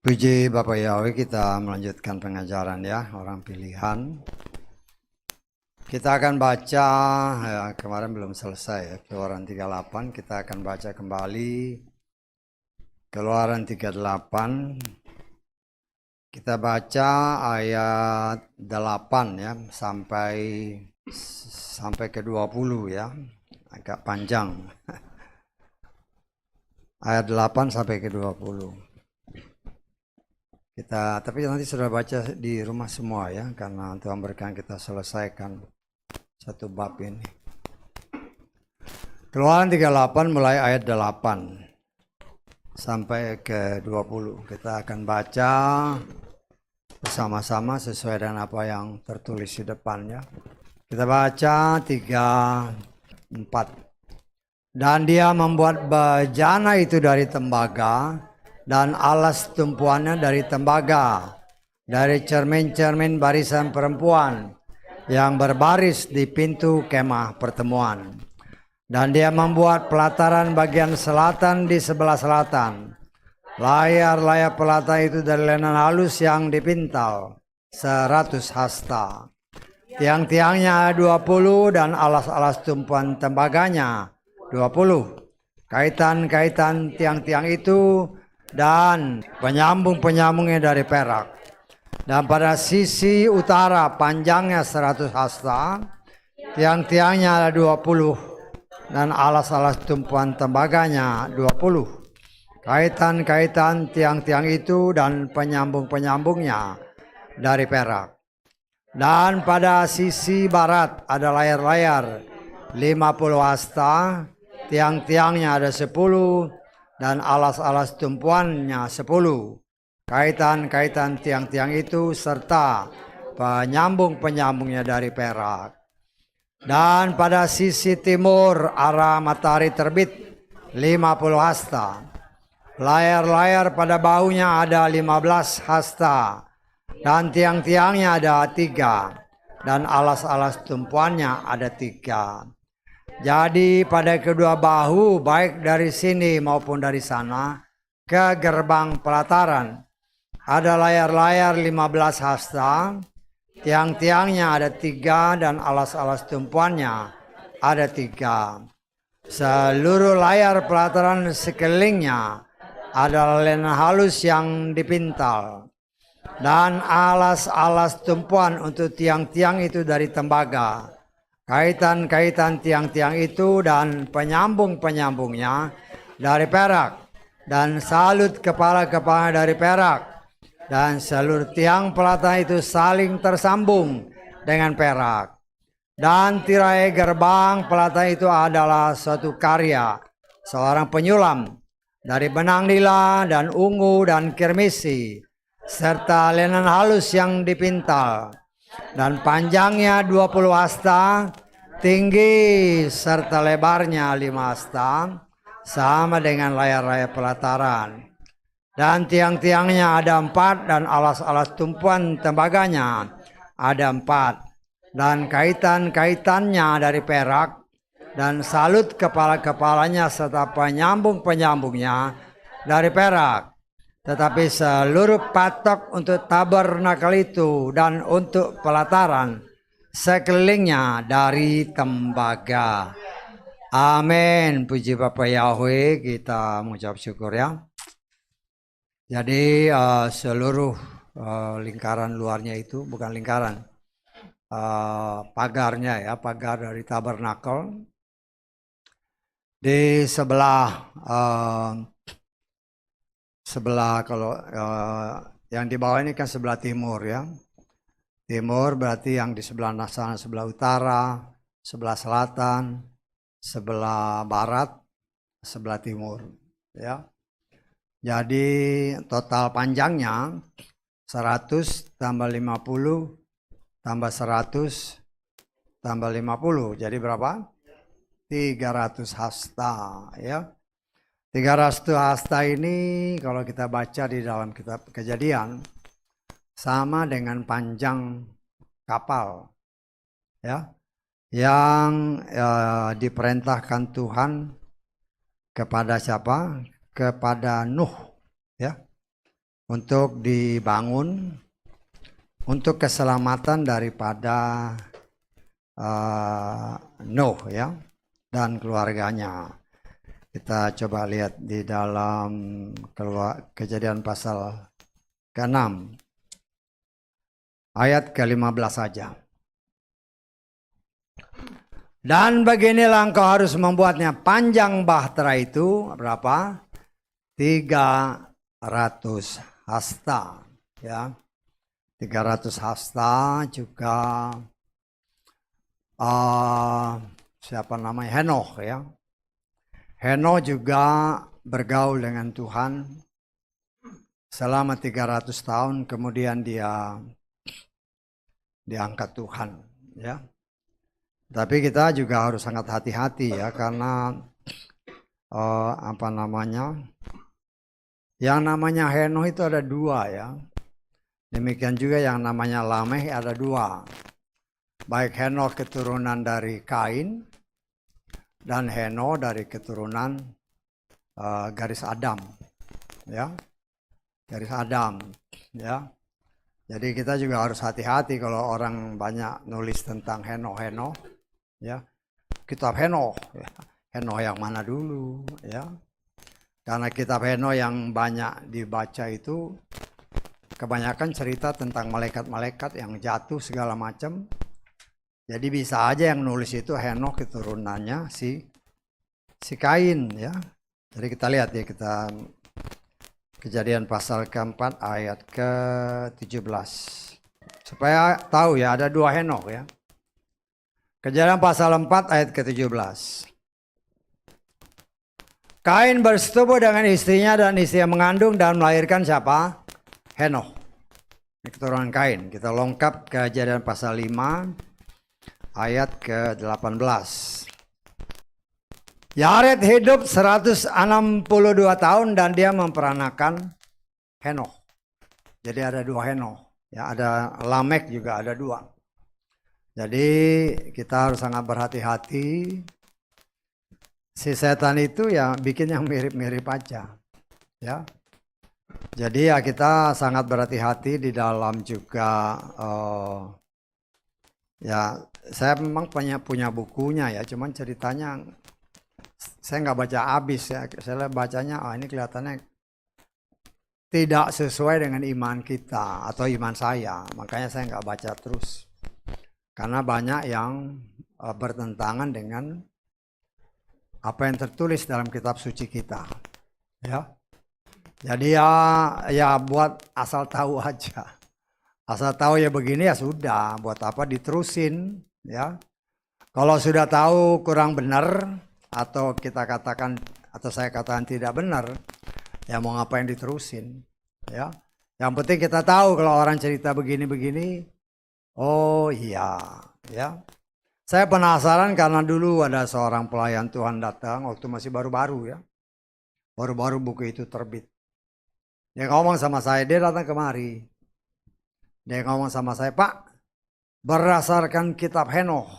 Puji Bapak Yahweh, kita melanjutkan pengajaran ya, orang pilihan. Kita akan baca, ya, kemarin belum selesai ya, Keluaran 38, kita akan baca kembali Keluaran 38. Kita baca ayat 8 ya, sampai ke 20 ya, agak panjang. Ayat 8 sampai ke 20. Tapi nanti sudah baca di rumah semua ya, karena Tuhan berkenan kita selesaikan satu bab ini. Keluaran 38 mulai ayat 8 sampai ke 20. Kita akan baca bersama-sama sesuai dengan apa yang tertulis di depannya. Kita baca 3, 4. Dan dia membuat bejana itu dari tembaga, dan alas tumpuannya dari tembaga, dari cermin-cermin barisan perempuan yang berbaris di pintu kemah pertemuan. Dan dia membuat pelataran bagian selatan di sebelah selatan. Layar-layar pelataran itu dari lenan halus yang dipintal 100 hasta. Tiang-tiangnya 20 dan alas-alas tumpuan tembaganya 20. Kaitan-kaitan tiang-tiang itu dan penyambung-penyambungnya dari perak. Dan pada sisi utara panjangnya 100 hasta, tiang-tiangnya ada 20 dan alas-alas tumpuan tembaganya 20. Kaitan-kaitan tiang-tiang itu dan penyambung-penyambungnya dari perak. Dan pada sisi barat ada layar-layar 50 hasta, tiang-tiangnya ada 10 dan alas-alas tumpuannya 10. Kaitan-kaitan tiang-tiang itu serta penyambung-penyambungnya dari perak. Dan pada sisi timur arah matahari terbit 50 hasta. Layar-layar pada bahunya ada 15 hasta. Dan tiang-tiangnya ada 3. Dan alas-alas tumpuannya ada 3. Jadi pada kedua bahu, baik dari sini maupun dari sana, ke gerbang pelataran, ada layar-layar 15 hasta, tiang-tiangnya ada 3 dan alas-alas tumpuannya ada 3. Seluruh layar pelataran sekelilingnya ada lenan halus yang dipintal. Dan alas-alas tumpuan untuk tiang-tiang itu dari tembaga. Kaitan-kaitan tiang-tiang itu dan penyambung-penyambungnya dari perak, dan salut kepala-kepala dari perak, dan seluruh tiang pelataran itu saling tersambung dengan perak. Dan tirai gerbang pelataran itu adalah suatu karya seorang penyulam dari benang nila dan ungu dan kirmisi, serta lenan halus yang dipintal. Dan panjangnya 20 hasta, tinggi serta lebarnya 5 hasta, sama dengan layar-layar pelataran. Dan tiang-tiangnya ada 4 dan alas-alas tumpuan tembaganya ada 4. Dan kaitan-kaitannya dari perak, dan salut kepala-kepalanya serta penyambung-penyambungnya dari perak. Tetapi seluruh patok untuk tabernakel itu dan untuk pelataran sekelilingnya dari tembaga. Amin. Puji Bapak Yahweh, kita mengucap syukur ya. Jadi seluruh lingkaran luarnya itu, bukan lingkaran, pagarnya ya, pagar dari tabernakel. Di sebelah kalau yang di bawah ini kan sebelah timur ya. Timur berarti yang di sebelah sana sebelah utara, sebelah selatan, sebelah barat, sebelah timur ya. Jadi total panjangnya 100 tambah 50 tambah 100 tambah 50. Jadi berapa? 300 hasta ya. 300 hasta ini kalau kita baca di dalam kitab Kejadian sama dengan panjang kapal ya, yang diperintahkan Tuhan kepada siapa? Kepada Nuh, ya, untuk dibangun untuk keselamatan daripada Nuh, ya, dan keluarganya. Kita coba lihat di dalam Kejadian pasal ke-6 ayat ke-15 saja. Dan beginilah engkau harus membuatnya. Panjang bahtera itu berapa? 300 hasta, ya. 300 hasta juga siapa namanya? Henoh, ya. Henoh juga bergaul dengan Tuhan selama 300 tahun, kemudian dia diangkat Tuhan, ya. Tapi kita juga harus sangat hati-hati, ya, karena yang namanya Henoh itu ada dua, ya. Demikian juga yang namanya Lameh ada dua. Baik Henoh keturunan dari Kain dan Henoh dari keturunan garis Adam, ya, garis Adam, ya. Jadi kita juga harus hati-hati kalau orang banyak nulis tentang Henoh, ya. Kitab Henoh, ya. Henoh yang mana dulu, ya? Karena kitab Henoh yang banyak dibaca itu kebanyakan cerita tentang malaikat-malaikat yang jatuh segala macam. Jadi bisa aja yang nulis itu Henoh keturunannya si Kain, ya. Jadi kita lihat, ya, kita Kejadian pasal ke-4 ayat ke-17. Supaya tahu, ya, ada dua Henoh, ya. Kejadian pasal 4 ayat ke-17. Kain bersetubuh dengan istrinya dan istrinya mengandung dan melahirkan siapa? Henoh. Ini keturunan Kain. Kita lengkap Kejadian pasal 5 ayat ke-18. Yared hidup 162 tahun dan dia memperanakan Henoh. Jadi ada dua Henoh, ya, ada Lamek juga ada dua. Jadi kita harus sangat berhati-hati. Si setan itu ya bikin yang mirip-mirip aja, ya. Jadi ya kita sangat berhati-hati di dalam juga. Ya saya memang punya bukunya, ya, cuman ceritanya saya nggak baca habis, ya. Saya bacanya, ini kelihatannya tidak sesuai dengan iman kita atau iman saya, makanya saya nggak baca terus. Karena banyak yang bertentangan dengan apa yang tertulis dalam kitab suci kita, ya. Jadi ya buat asal tahu aja. Asal tahu ya begini, ya sudah, buat apa diterusin, ya. Kalau sudah tahu kurang benar atau kita katakan atau saya katakan tidak benar, ya mau ngapain diterusin, ya. Yang penting kita tahu kalau orang cerita begini-begini, oh iya, ya. Saya penasaran karena dulu ada seorang pelayan Tuhan datang waktu masih baru-baru, ya. Baru-baru buku itu terbit. Dia ngomong sama saya, dia datang kemari. Dia ngomong sama saya, Pak, berdasarkan kitab Henoh,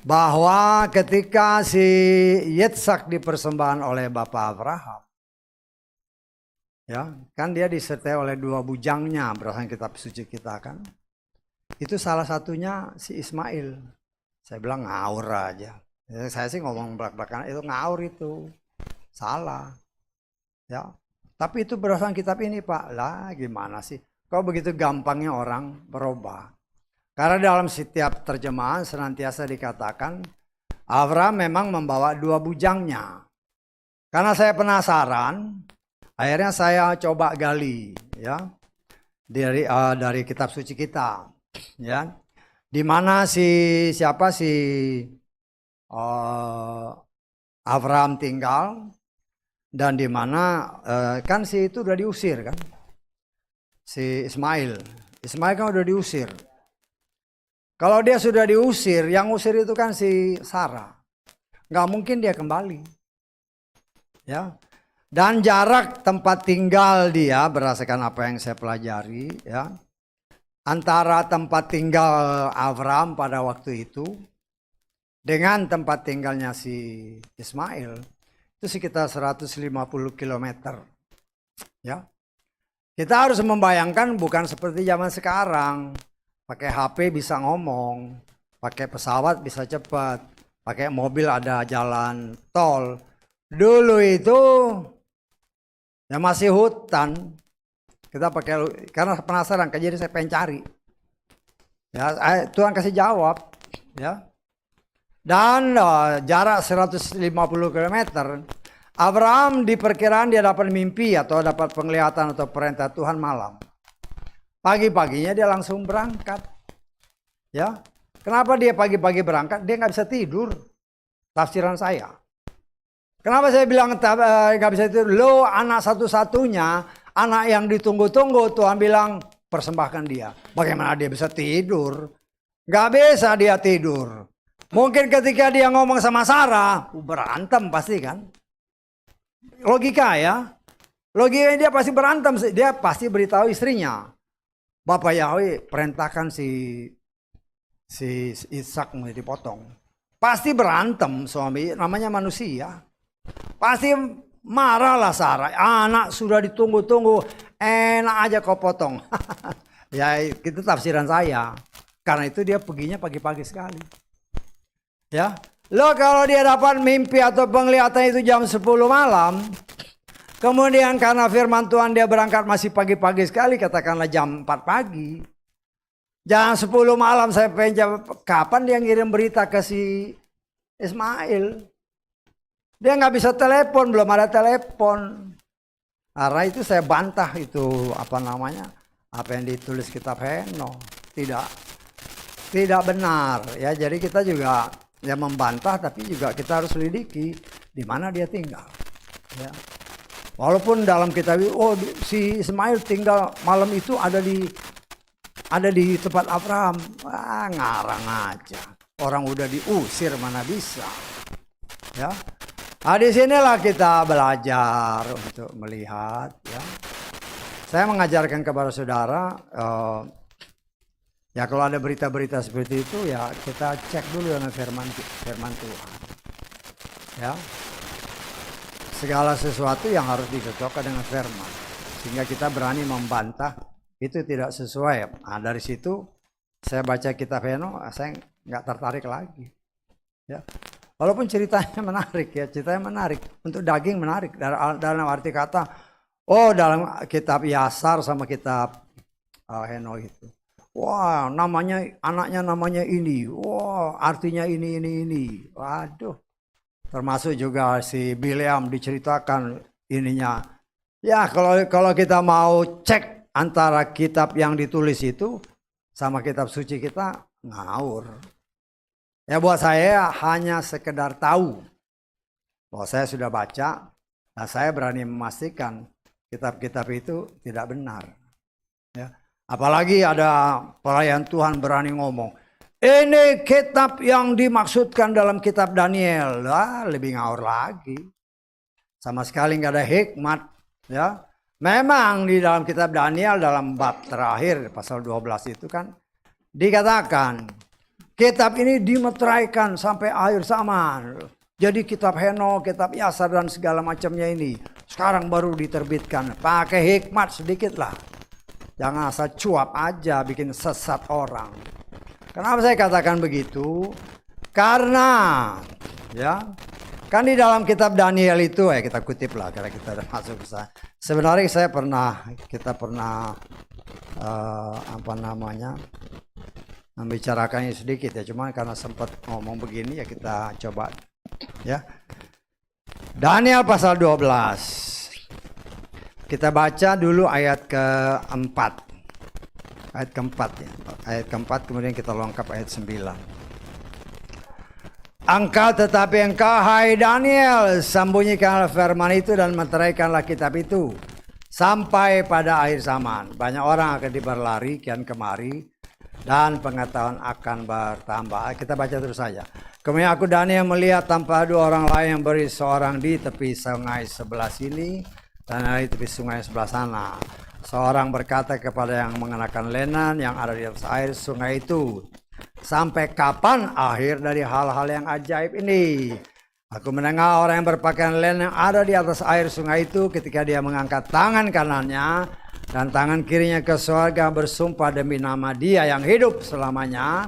bahwa ketika si Yitzhak dipersembahkan oleh Bapak Abraham, ya, kan dia disertai oleh dua bujangnya berdasarkan kitab suci kita, kan. Itu salah satunya si Ismail. Saya bilang ngawur aja. Saya sih ngomong belak-belakan, itu ngawur itu. Salah. Ya. Tapi itu berdasarkan kitab ini, Pak. Lah gimana sih? Kok begitu gampangnya orang berubah? Karena dalam setiap terjemahan senantiasa dikatakan Abraham memang membawa dua bujangnya. Karena saya penasaran, akhirnya saya coba gali, ya, dari kitab suci kita, ya, di mana siapa Abraham tinggal dan di mana kan itu udah diusir, kan, si Ismail kan udah diusir. Kalau dia sudah diusir, yang usir itu kan si Sarah, nggak mungkin dia kembali, ya. Dan jarak tempat tinggal dia berdasarkan apa yang saya pelajari, ya, antara tempat tinggal Abraham pada waktu itu dengan tempat tinggalnya si Ismail itu sekitar 150 km. Ya. Kita harus membayangkan bukan seperti zaman sekarang. Pakai HP bisa ngomong, pakai pesawat bisa cepat, pakai mobil ada jalan tol. Dulu itu ya masih hutan. Kita pakai, karena penasaran, jadi saya pengen cari. Ya, Tuhan kasih jawab, ya. Dan jarak 150 km, Abraham diperkirakan dia dapat mimpi atau dapat penglihatan atau perintah Tuhan malam. Pagi-paginya dia langsung berangkat. Ya, kenapa dia pagi-pagi berangkat? Dia nggak bisa tidur. Tafsiran saya. Kenapa saya bilang nggak bisa tidur? Lo anak satu-satunya, anak yang ditunggu-tunggu. Tuhan bilang persembahkan dia. Bagaimana dia bisa tidur? Nggak bisa dia tidur. Mungkin ketika dia ngomong sama Sarah, berantem pasti kan? Logika ya. Logika dia pasti berantem. Dia pasti beritahu istrinya. Bapak Yahweh perintahkan si Ishak mau dipotong. Pasti berantem suami, namanya manusia. Pasti marahlah Sarah. Anak sudah ditunggu-tunggu, enak aja kau potong. Ya itu tafsiran saya. Karena itu dia perginya pagi-pagi sekali. Ya, lo kalau dia dapat mimpi atau penglihatan itu jam 10 malam, kemudian karena firman Tuhan dia berangkat masih pagi-pagi sekali, katakanlah jam 4 pagi. Jam 10 malam saya pengen jawab, kapan dia ngirim berita ke si Ismail? Dia nggak bisa telepon, belum ada telepon. Karena itu saya bantah itu apa yang ditulis kitab Heno. Tidak benar. Ya, jadi kita juga ya membantah, tapi juga kita harus selidiki di mana dia tinggal. Ya. Walaupun dalam kitab si Ismail tinggal malam itu ada di tempat Abraham. Ngarang aja. Orang udah diusir mana bisa. Ya. Nah, di sinilah kita belajar untuk melihat. Ya. Saya mengajarkan kepada saudara. Ya kalau ada berita-berita seperti itu ya kita cek dulu dengan firman Tuhan. Ya. Segala sesuatu yang harus dicocokkan dengan firman. Sehingga kita berani membantah itu tidak sesuai. Nah dari situ saya baca kitab Heno, saya nggak tertarik lagi. Ya. Walaupun ceritanya menarik ya, ceritanya menarik. Untuk daging menarik. Dalam arti kata, dalam kitab Yasar sama kitab Heno itu. Wah, anaknya namanya ini. Wah, artinya ini. Waduh. Termasuk juga si Bileam diceritakan ininya. Ya, kalau kita mau cek antara kitab yang ditulis itu sama kitab suci kita ngawur. Ya buat saya hanya sekedar tahu. Bahwa saya sudah baca, nah saya berani memastikan kitab-kitab itu tidak benar. Ya. Apalagi ada pelayan Tuhan berani ngomong, ini kitab yang dimaksudkan dalam kitab Daniel. Lebih ngawur lagi. Sama sekali nggak ada hikmat. Ya, memang di dalam kitab Daniel dalam bab terakhir pasal 12 itu kan dikatakan kitab ini dimeteraikan sampai akhir zaman. Jadi kitab Heno, kitab Yasar dan segala macamnya ini sekarang baru diterbitkan. Pakai hikmat sedikit lah. Jangan asal cuap aja bikin sesat orang. Kenapa saya katakan begitu? Karena ya kan di dalam kitab Daniel itu kita kutip lah karena kita masuk ke sana. Sebenarnya kita pernah membicarakannya sedikit ya, cuma karena sempat ngomong begini ya kita coba ya. Daniel pasal 12. Kita baca dulu ayat keempat. Ayat keempat ya. Ayat keempat kemudian kita lengkap ayat 9. Tetapi engkau hai Daniel, sembunyikanlah firman itu dan meteraikanlah kitab itu sampai pada akhir zaman. Banyak orang akan berlari kian kemari dan pengetahuan akan bertambah. Kita baca terus saja. Kemudian aku Daniel melihat tanpa dua orang lain yang beri, seorang di tepi sungai sebelah sini dan di tepi sungai sebelah sana. Seorang berkata kepada yang mengenakan lenan yang ada di atas air sungai itu, Sampai kapan akhir dari hal-hal yang ajaib ini? Aku mendengar orang yang berpakaian len yang ada di atas air sungai itu ketika dia mengangkat tangan kanannya dan tangan kirinya ke surga bersumpah demi nama Dia yang hidup selamanya.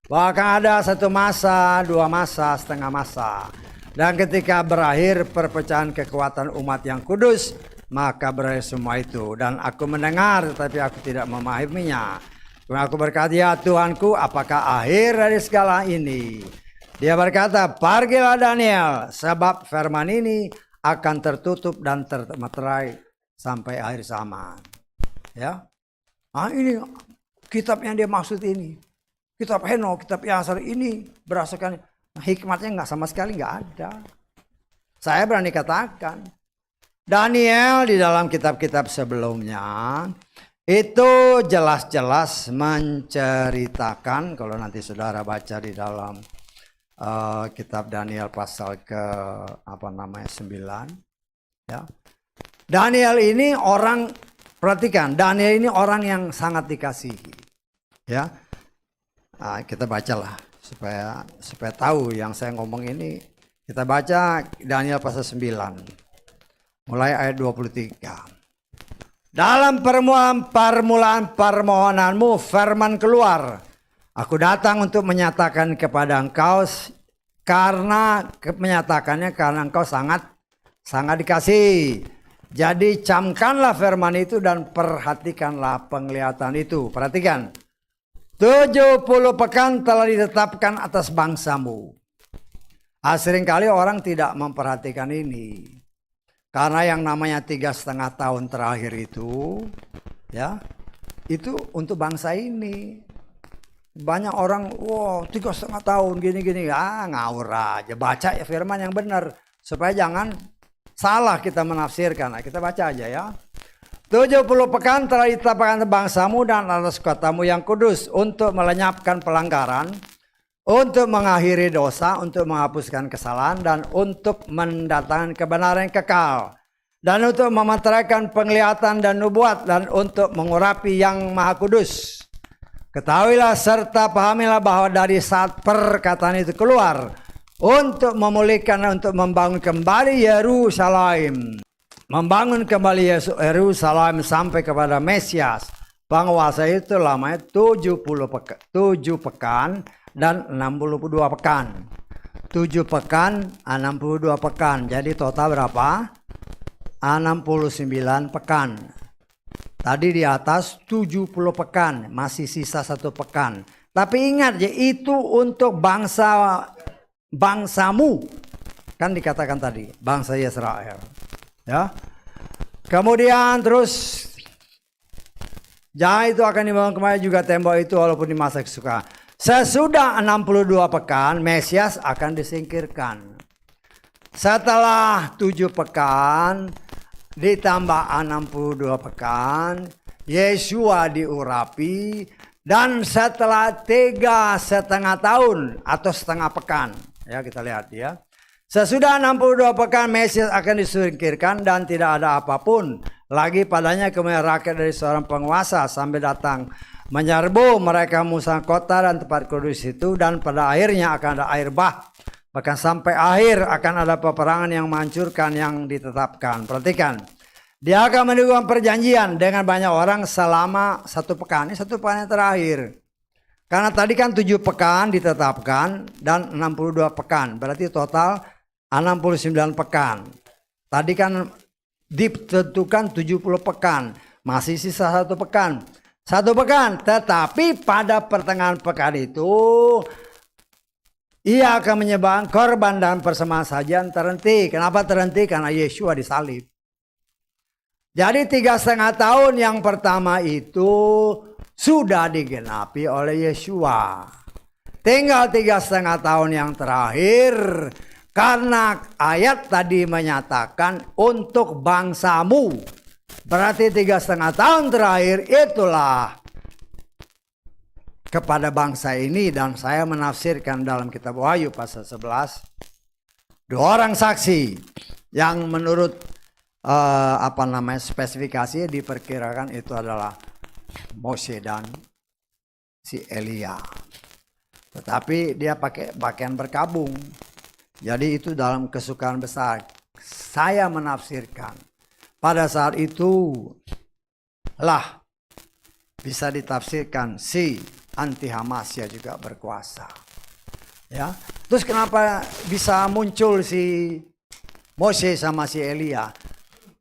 Bahkan ada satu masa, dua masa, setengah masa. Dan ketika berakhir perpecahan kekuatan umat yang kudus, maka berakhir semua itu. Dan aku mendengar tetapi aku tidak memahaminya. Aku berkata, ya Tuhanku, apakah akhir dari segala ini? Dia berkata, pergilah Daniel, sebab firman ini akan tertutup dan termeterai sampai akhir zaman. Ya, ini kitab yang dia maksud ini. Kitab Henokh, kitab Yasar ini berdasarkan hikmatnya sama sekali nggak ada. Saya berani katakan, Daniel di dalam kitab-kitab sebelumnya itu jelas-jelas menceritakan, kalau nanti saudara baca di dalam kitab Daniel pasal ke 9, ya. Daniel ini orang, perhatikan, Daniel ini orang yang sangat dikasihi, ya. Nah, kita bacalah supaya tahu yang saya ngomong ini. Kita baca Daniel pasal 9 mulai ayat 23. Dalam permulaan permohonanmu firman keluar, aku datang untuk menyatakan kepada engkau, karena menyatakannya karena engkau sangat dikasihi. Jadi camkanlah firman itu dan perhatikanlah penglihatan itu. Perhatikan. 70 pekan telah ditetapkan atas bangsamu. Seringkali orang tidak memperhatikan ini. Karena yang namanya 3,5 tahun terakhir itu, ya, itu untuk bangsa ini. Banyak orang, 3,5 tahun gini-gini, ngawur aja. Baca ya firman yang benar. Supaya jangan salah kita menafsirkan. Nah, kita baca aja ya. 70 pekan telah ditetapkan bangsamu dan atas kotamu yang kudus untuk melenyapkan pelanggaran, untuk mengakhiri dosa, untuk menghapuskan kesalahan, dan untuk mendatangkan kebenaran yang kekal, dan untuk memeteraikan penglihatan dan nubuat, dan untuk mengurapi yang maha kudus. Ketahuilah serta pahamilah bahwa dari saat perkataan itu keluar, untuk memulihkan, untuk membangun kembali Yerusalem, membangun kembali Yerusalem sampai kepada Mesias. Penguasa itu lamanya 7 pekan dan 62 pekan. 7 pekan, 62 pekan. Jadi total berapa? 69 pekan. Tadi di atas 70 pekan, masih sisa 1 pekan. Tapi ingat ya, itu untuk bangsamu. Kan dikatakan tadi, bangsa Israel. Ya. Kemudian terus jangan itu akan dibangun kembali juga tembok itu walaupun di masa kesukaan. Sesudah 62 pekan Mesias akan disingkirkan. Setelah 7 pekan ditambah 62 pekan Yesua diurapi, dan setelah 3,5 tahun atau setengah pekan, ya kita lihat ya. Sesudah 62 pekan Mesias akan disingkirkan dan tidak ada apapun lagi padanya kemudian rakyat dari seorang penguasa sampai datang menyerbu mereka musuh kota dan tempat kudus itu, dan pada akhirnya akan ada air bah. Bahkan sampai akhir akan ada peperangan yang menghancurkan yang ditetapkan. Perhatikan. Dia akan melakukan perjanjian dengan banyak orang selama 1 pekan. Ini 1 pekan yang terakhir. Karena tadi kan 7 pekan ditetapkan dan 62 pekan. Berarti total 69 pekan. Tadi kan ditentukan 70 pekan. Masih sisa 1 pekan. 1 pekan. Tetapi pada pertengahan pekan itu ia akan menyembah korban dan persembahan sajian terhenti. Kenapa terhenti? Karena Yesua disalib. Jadi 3,5 tahun yang pertama itu sudah digenapi oleh Yesua. Tinggal 3,5 tahun yang terakhir. Karena ayat tadi menyatakan untuk bangsamu. Berarti 3,5 tahun terakhir itulah kepada bangsa ini. Dan saya menafsirkan dalam kitab Wahyu pasal 11. 2 orang saksi yang menurut spesifikasi diperkirakan itu adalah Mose dan si Elia. Tetapi dia pakai pakaian berkabung. Jadi itu dalam kesukaan besar. Saya menafsirkan pada saat itu lah bisa ditafsirkan si anti Hamasya juga berkuasa. Ya, terus kenapa bisa muncul si Mose sama si Elia?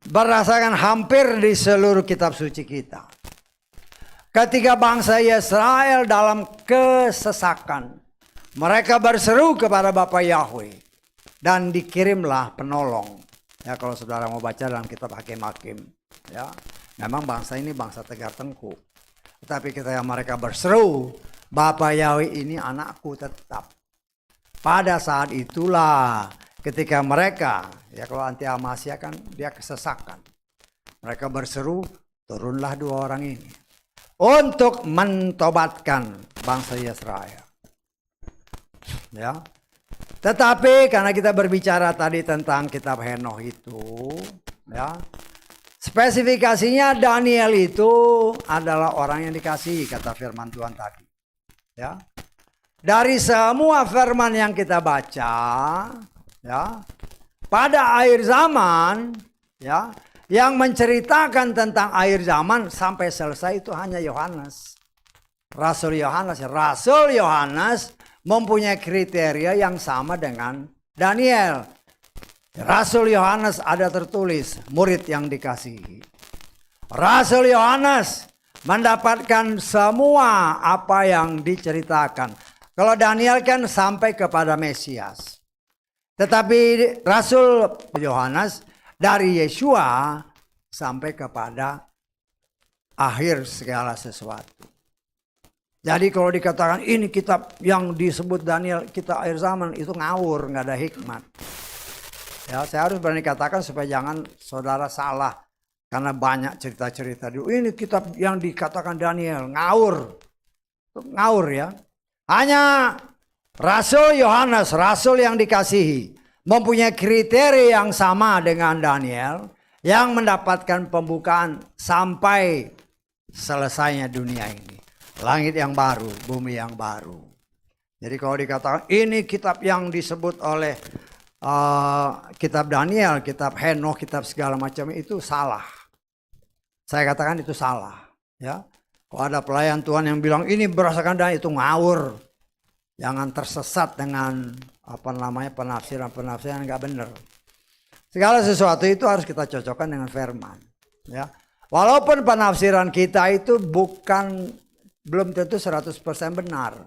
Berdasarkan hampir di seluruh kitab suci kita. Ketika bangsa Israel dalam kesesakan, mereka berseru kepada Bapa Yahweh dan dikirimlah penolong. Ya, kalau saudara mau baca dalam kitab Hakim-Hakim, ya, memang bangsa ini bangsa tegar tengkuk. Tetapi ketika mereka berseru, Bapa Yahweh ini anakku tetap. Pada saat itulah ketika mereka, ya kalau anti Hamasya kan dia kesesakan. Mereka berseru, turunlah 2 orang ini untuk mentobatkan bangsa Israel. Ya. Tetapi karena kita berbicara tadi tentang kitab Henokh itu, ya. Spesifikasinya Daniel itu adalah orang yang dikasihi, kata firman Tuhan tadi. Ya. Dari semua firman yang kita baca, ya, pada akhir zaman, ya, yang menceritakan tentang akhir zaman sampai selesai itu hanya Yohanes. Rasul Yohanes. Rasul Yohanes mempunyai kriteria yang sama dengan Daniel. Rasul Yohanes ada tertulis murid yang dikasihi. Rasul Yohanes mendapatkan semua apa yang diceritakan. Kalau Daniel kan sampai kepada Mesias. Tetapi Rasul Yohanes dari Yesua sampai kepada akhir segala sesuatu. Jadi kalau dikatakan ini kitab yang disebut Daniel, kitab akhir zaman, itu ngawur, nggak ada hikmat. Ya, saya harus berani katakan supaya jangan saudara salah. Karena banyak cerita-cerita. Ini kitab yang dikatakan Daniel, ngawur. Ngawur ya. Hanya Rasul Yohanes, Rasul yang dikasihi, mempunyai kriteria yang sama dengan Daniel, yang mendapatkan pembukaan sampai selesainya dunia ini. Langit yang baru, bumi yang baru. Jadi kalau dikatakan ini kitab yang disebut oleh kitab Daniel, kitab Henokh, kitab segala macam itu salah. Saya katakan itu salah. Ya. Kalau ada pelayan Tuhan yang bilang ini berdasarkan Daniel, itu ngawur. Jangan tersesat dengan penafsiran-penafsiran yang nggak benar. Segala sesuatu itu harus kita cocokkan dengan firman. Ya. Walaupun penafsiran kita itu belum tentu 100% benar.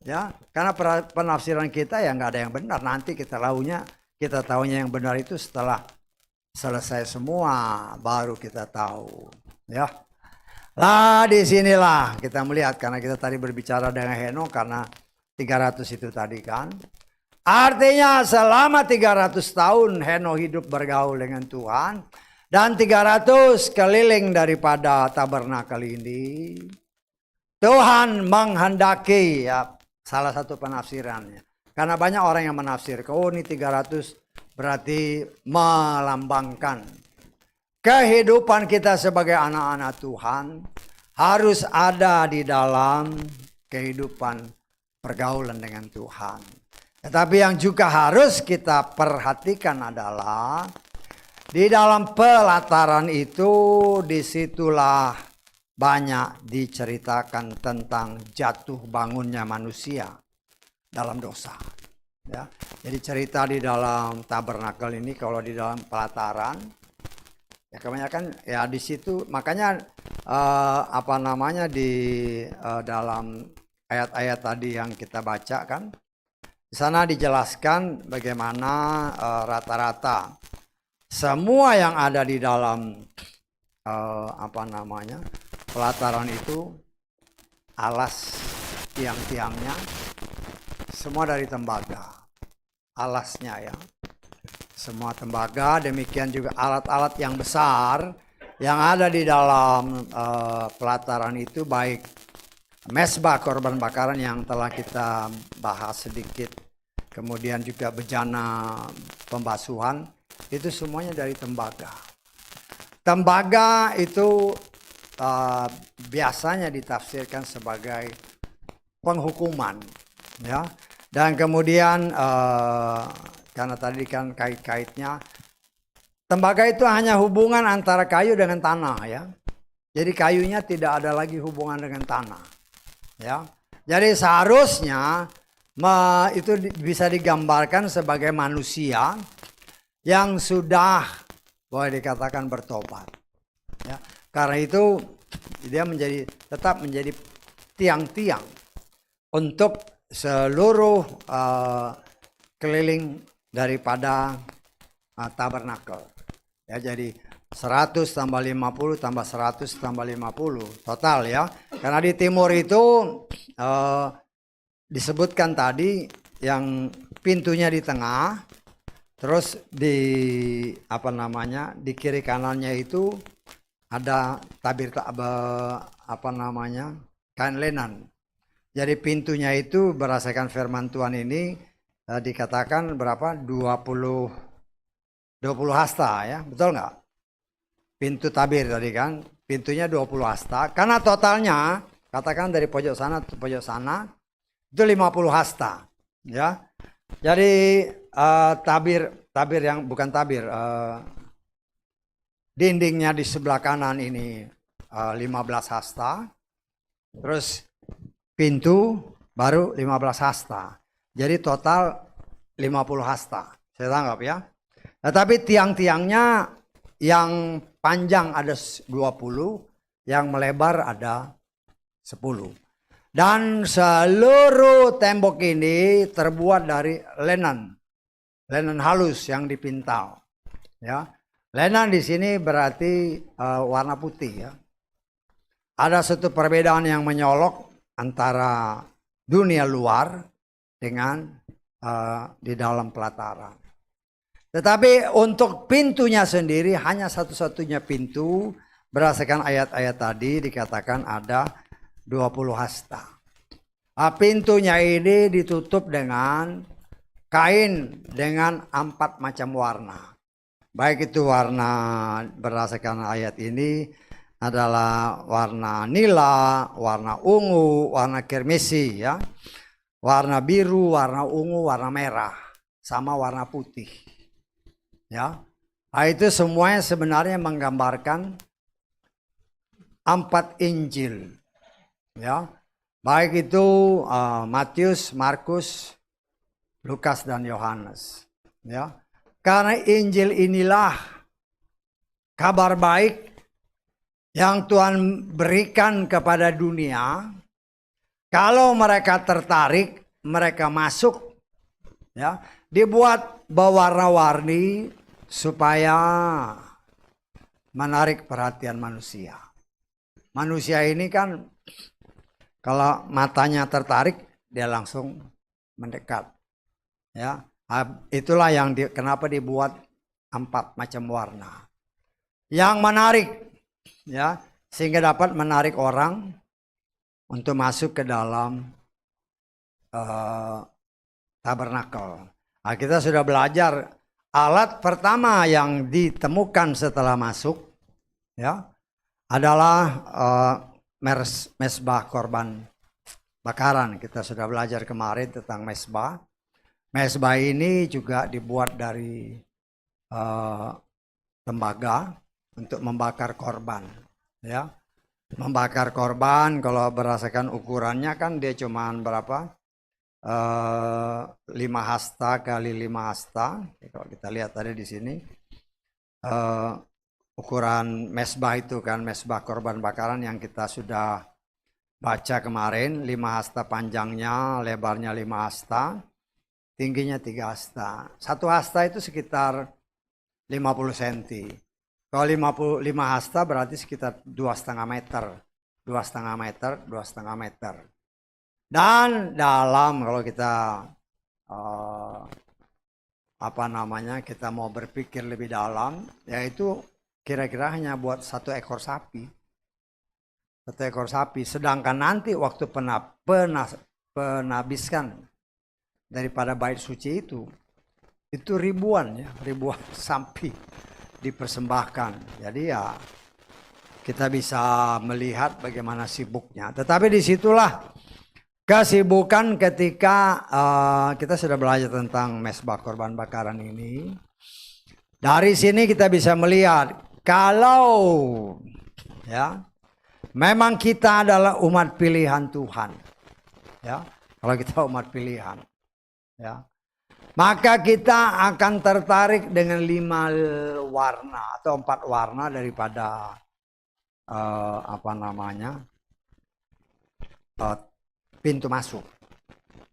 Ya, karena penafsiran kita ya nggak ada yang benar. Nanti kita tahunya yang benar itu setelah selesai semua, baru kita tahu. Ya. Lah disinilah kita melihat, karena kita tadi berbicara dengan Henokh karena 300 itu tadi kan. Artinya selama 300 tahun Henokh hidup bergaul dengan Tuhan. Dan 300 keliling daripada tabernakel ini. Tuhan menghendaki, ya salah satu penafsirannya. Karena banyak orang yang menafsirkan, oh ini 300 berarti melambangkan kehidupan kita sebagai anak-anak Tuhan harus ada di dalam kehidupan pergaulan dengan Tuhan. Tetapi yang juga harus kita perhatikan adalah di dalam pelataran itu, disitulah banyak diceritakan tentang jatuh bangunnya manusia dalam dosa. Ya, jadi cerita di dalam tabernakel ini, kalau di dalam pelataran, ya kebanyakan ya di situ. Makanya di dalam ayat-ayat tadi yang kita baca kan, di sana dijelaskan bagaimana rata-rata semua yang ada di dalam pelataran itu, alas tiang-tiangnya semua dari tembaga. Alasnya ya, semua tembaga. Demikian juga alat-alat yang besar yang ada di dalam pelataran itu, baik mesbah korban bakaran yang telah kita bahas sedikit, kemudian juga bejana pembasuhan, itu semuanya dari tembaga. Tembaga itu biasanya ditafsirkan sebagai penghukuman. ya. Dan kemudian karena tadi kan kait-kaitnya, tembaga itu hanya hubungan antara kayu dengan tanah ya. Jadi kayunya tidak ada lagi hubungan dengan tanah ya. Jadi seharusnya itu bisa digambarkan sebagai manusia yang sudah boleh dikatakan bertobat ya. Karena itu dia tetap menjadi tiang-tiang untuk seluruh keliling daripada tabernakel ya. Jadi 100 tambah 50 tambah 100 tambah 50 total ya. Karena di timur itu disebutkan tadi yang pintunya di tengah, terus di di kiri kanannya itu ada tabir kain lenan. Jadi pintunya itu berdasarkan firman Tuhan ini dikatakan berapa? 20 hasta ya, betul nggak? Pintu tabir tadi kan, pintunya 20 hasta. Karena totalnya katakan dari pojok sana ke pojok sana itu 50 hasta ya. Jadi tabir yang bukan tabir, dindingnya di sebelah kanan ini 15 hasta. Terus pintu baru 15 hasta. Jadi total 50 hasta. Saya tanggap ya. Nah, tapi tiang-tiangnya yang panjang ada 20, yang melebar ada 10. Dan seluruh tembok ini terbuat dari lenan halus yang dipintal. Ya, lenan di sini berarti warna putih ya. Ada satu perbedaan yang menyolok antara dunia luar dengan di dalam pelataran. Tetapi untuk pintunya sendiri hanya satu-satunya pintu, berdasarkan ayat-ayat tadi dikatakan ada 20 hasta. Pintunya ini ditutup dengan kain dengan 4 macam warna. Baik itu warna berdasarkan ayat ini adalah warna nila, warna ungu, warna kirmisi ya. Warna biru, warna ungu, warna merah, sama warna putih. Ya. Nah, itu semuanya sebenarnya menggambarkan 4 Injil. Ya. Baik itu Matius, Markus, Lukas dan Yohanes. Ya. Karena Injil inilah kabar baik yang Tuhan berikan kepada dunia. Kalau mereka tertarik, mereka masuk, ya, dibuat berwarna-warni supaya menarik perhatian manusia. Manusia ini kan kalau matanya tertarik, dia langsung mendekat. Ya, itulah yang kenapa dibuat 4 macam warna. Yang menarik, ya, sehingga dapat menarik orang untuk masuk ke dalam tabernakel. Nah, kita sudah belajar alat pertama yang ditemukan setelah masuk, ya, adalah mesbah korban bakaran. Kita sudah belajar kemarin tentang mesbah. Mesbah ini juga dibuat dari tembaga untuk membakar korban, ya. Membakar korban kalau berdasarkan ukurannya kan dia cuman berapa? 5 hasta kali 5 hasta. Kalau kita lihat tadi di sini ukuran mesbah itu kan, mesbah korban bakaran yang kita sudah baca kemarin, 5 hasta panjangnya, lebarnya 5 hasta, tingginya 3 hasta. 1 hasta itu sekitar 50 cm. Kalau 55 hasta berarti sekitar 2,5 meter. 2,5 meter, 2,5 meter. Dan dalam kalau kita kita mau berpikir lebih dalam, yaitu kira-kira hanya buat 1 ekor sapi. 1 ekor sapi. Sedangkan nanti waktu penabiskan daripada bait suci itu ribuan ya, ribuan sapi dipersembahkan. Jadi ya kita bisa melihat bagaimana sibuknya. Tetapi disitulah kesibukan ketika kita sudah belajar tentang mesbah korban bakaran ini. Dari sini kita bisa melihat kalau ya memang kita adalah umat pilihan Tuhan. Ya, kalau kita umat pilihan, ya, maka kita akan tertarik dengan 5 warna atau 4 warna daripada pintu masuk.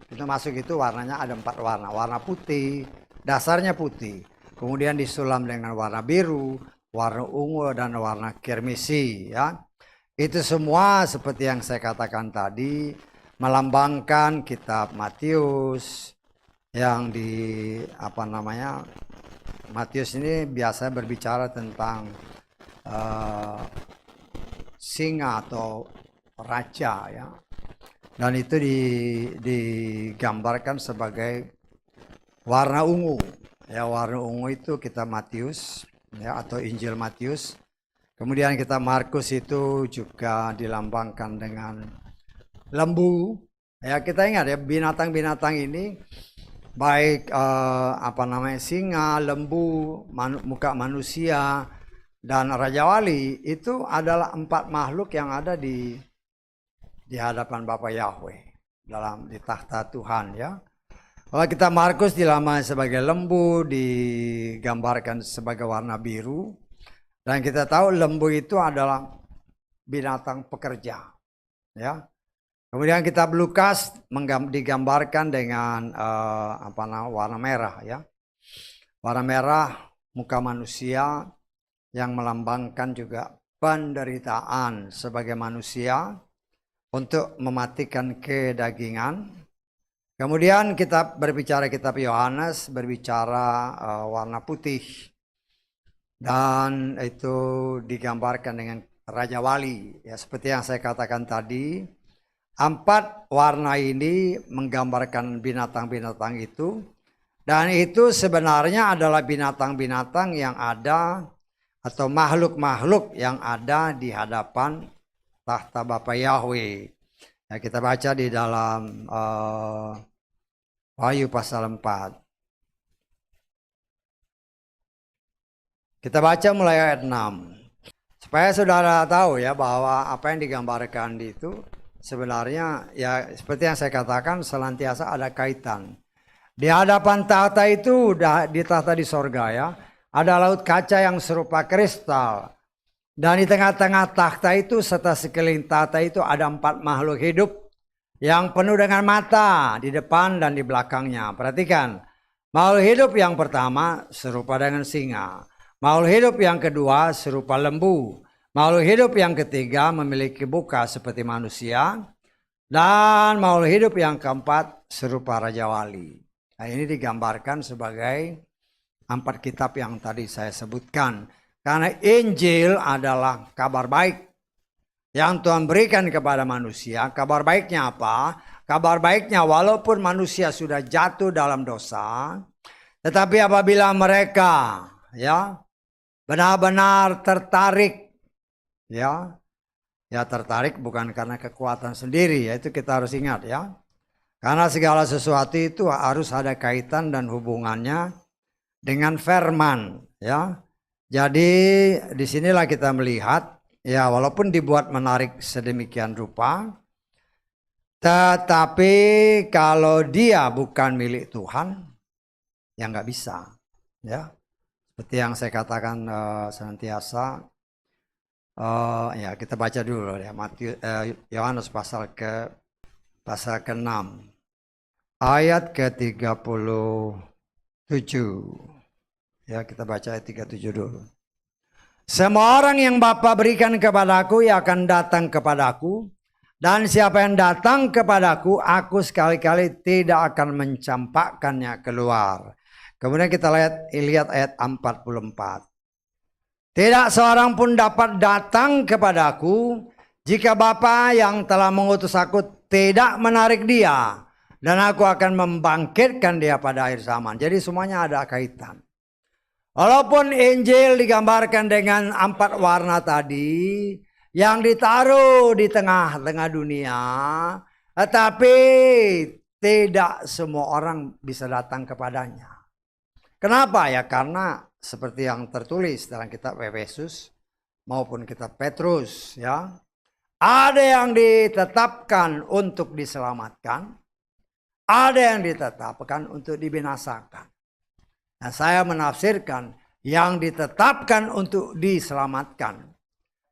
Pintu masuk itu warnanya ada 4 warna. Warna putih, dasarnya putih. Kemudian disulam dengan warna biru, warna ungu, dan warna kirmisi. Ya, itu semua seperti yang saya katakan tadi melambangkan kitab Matius yang Matius ini biasa berbicara tentang singa atau raja, ya. Dan itu digambarkan sebagai warna ungu. Ya, warna ungu itu kitab Matius, ya, atau Injil Matius. Kemudian kitab Markus itu juga dilambangkan dengan lembu. Ya, kita ingat ya, binatang-binatang ini baik singa, lembu, muka manusia, dan Raja Wali itu adalah 4 makhluk yang ada di hadapan Bapa Yahweh di takhta Tuhan, ya. Kalau kita Markus dilambangkan sebagai lembu, digambarkan sebagai warna biru, dan kita tahu lembu itu adalah binatang pekerja, ya. Kemudian kitab Lukas digambarkan dengan warna merah, ya. Warna merah muka manusia yang melambangkan juga penderitaan sebagai manusia untuk mematikan kedagingan. Kemudian kita berbicara kitab Yohanes berbicara warna putih, dan itu digambarkan dengan Raja Wali, ya, seperti yang saya katakan tadi. 4 warna ini menggambarkan binatang-binatang itu, dan itu sebenarnya adalah binatang-binatang yang ada atau makhluk-makhluk yang ada di hadapan takhta Bapa Yahweh. Ya, kita baca di dalam Wahyu pasal 4. Kita baca mulai ayat 6. Supaya saudara tahu ya bahwa apa yang digambarkan itu sebenarnya ya seperti yang saya katakan senantiasa ada kaitan. Di hadapan tahta itu, di tahta di sorga, ya, ada laut kaca yang serupa kristal. Dan di tengah-tengah tahta itu serta sekeliling tahta itu ada 4 makhluk hidup yang penuh dengan mata di depan dan di belakangnya. Perhatikan, makhluk hidup yang pertama serupa dengan singa. Makhluk hidup yang kedua serupa lembu. Makhluk hidup yang ketiga memiliki muka seperti manusia. Dan makhluk hidup yang keempat serupa Raja Wali. Nah, ini digambarkan sebagai 4 kitab yang tadi saya sebutkan. Karena Injil adalah kabar baik yang Tuhan berikan kepada manusia. Kabar baiknya apa? Kabar baiknya walaupun manusia sudah jatuh dalam dosa, tetapi apabila mereka ya benar-benar tertarik, ya tertarik bukan karena kekuatan sendiri, ya, itu kita harus ingat, ya. Karena segala sesuatu itu harus ada kaitan dan hubungannya dengan firman, ya. Jadi disinilah kita melihat, ya, walaupun dibuat menarik sedemikian rupa, tetapi kalau dia bukan milik Tuhan, ya nggak bisa, ya. Seperti yang saya katakan senantiasa, ya kita baca dulu ya Yohanes pasal ke-6 ayat ke-37. Ya, kita baca ayat 37 dulu. Semua orang yang Bapa berikan kepadaku ia akan datang kepadaku, dan siapa yang datang kepadaku aku sekali-kali tidak akan mencampakkannya keluar. Kemudian kita lihat ayat 44. Tidak seorang pun dapat datang kepadaku jika Bapa yang telah mengutus aku tidak menarik dia, dan aku akan membangkitkan dia pada akhir zaman. Jadi semuanya ada kaitan. Walaupun Injil digambarkan dengan 4 warna tadi yang ditaruh di tengah-tengah dunia, Tetapi tidak semua orang bisa datang kepadanya. Kenapa ya? Karena seperti yang tertulis dalam kitab Efesus maupun kitab Petrus ya. Ada yang ditetapkan untuk diselamatkan, ada yang ditetapkan untuk dibinasakan. Nah, saya menafsirkan yang ditetapkan untuk diselamatkan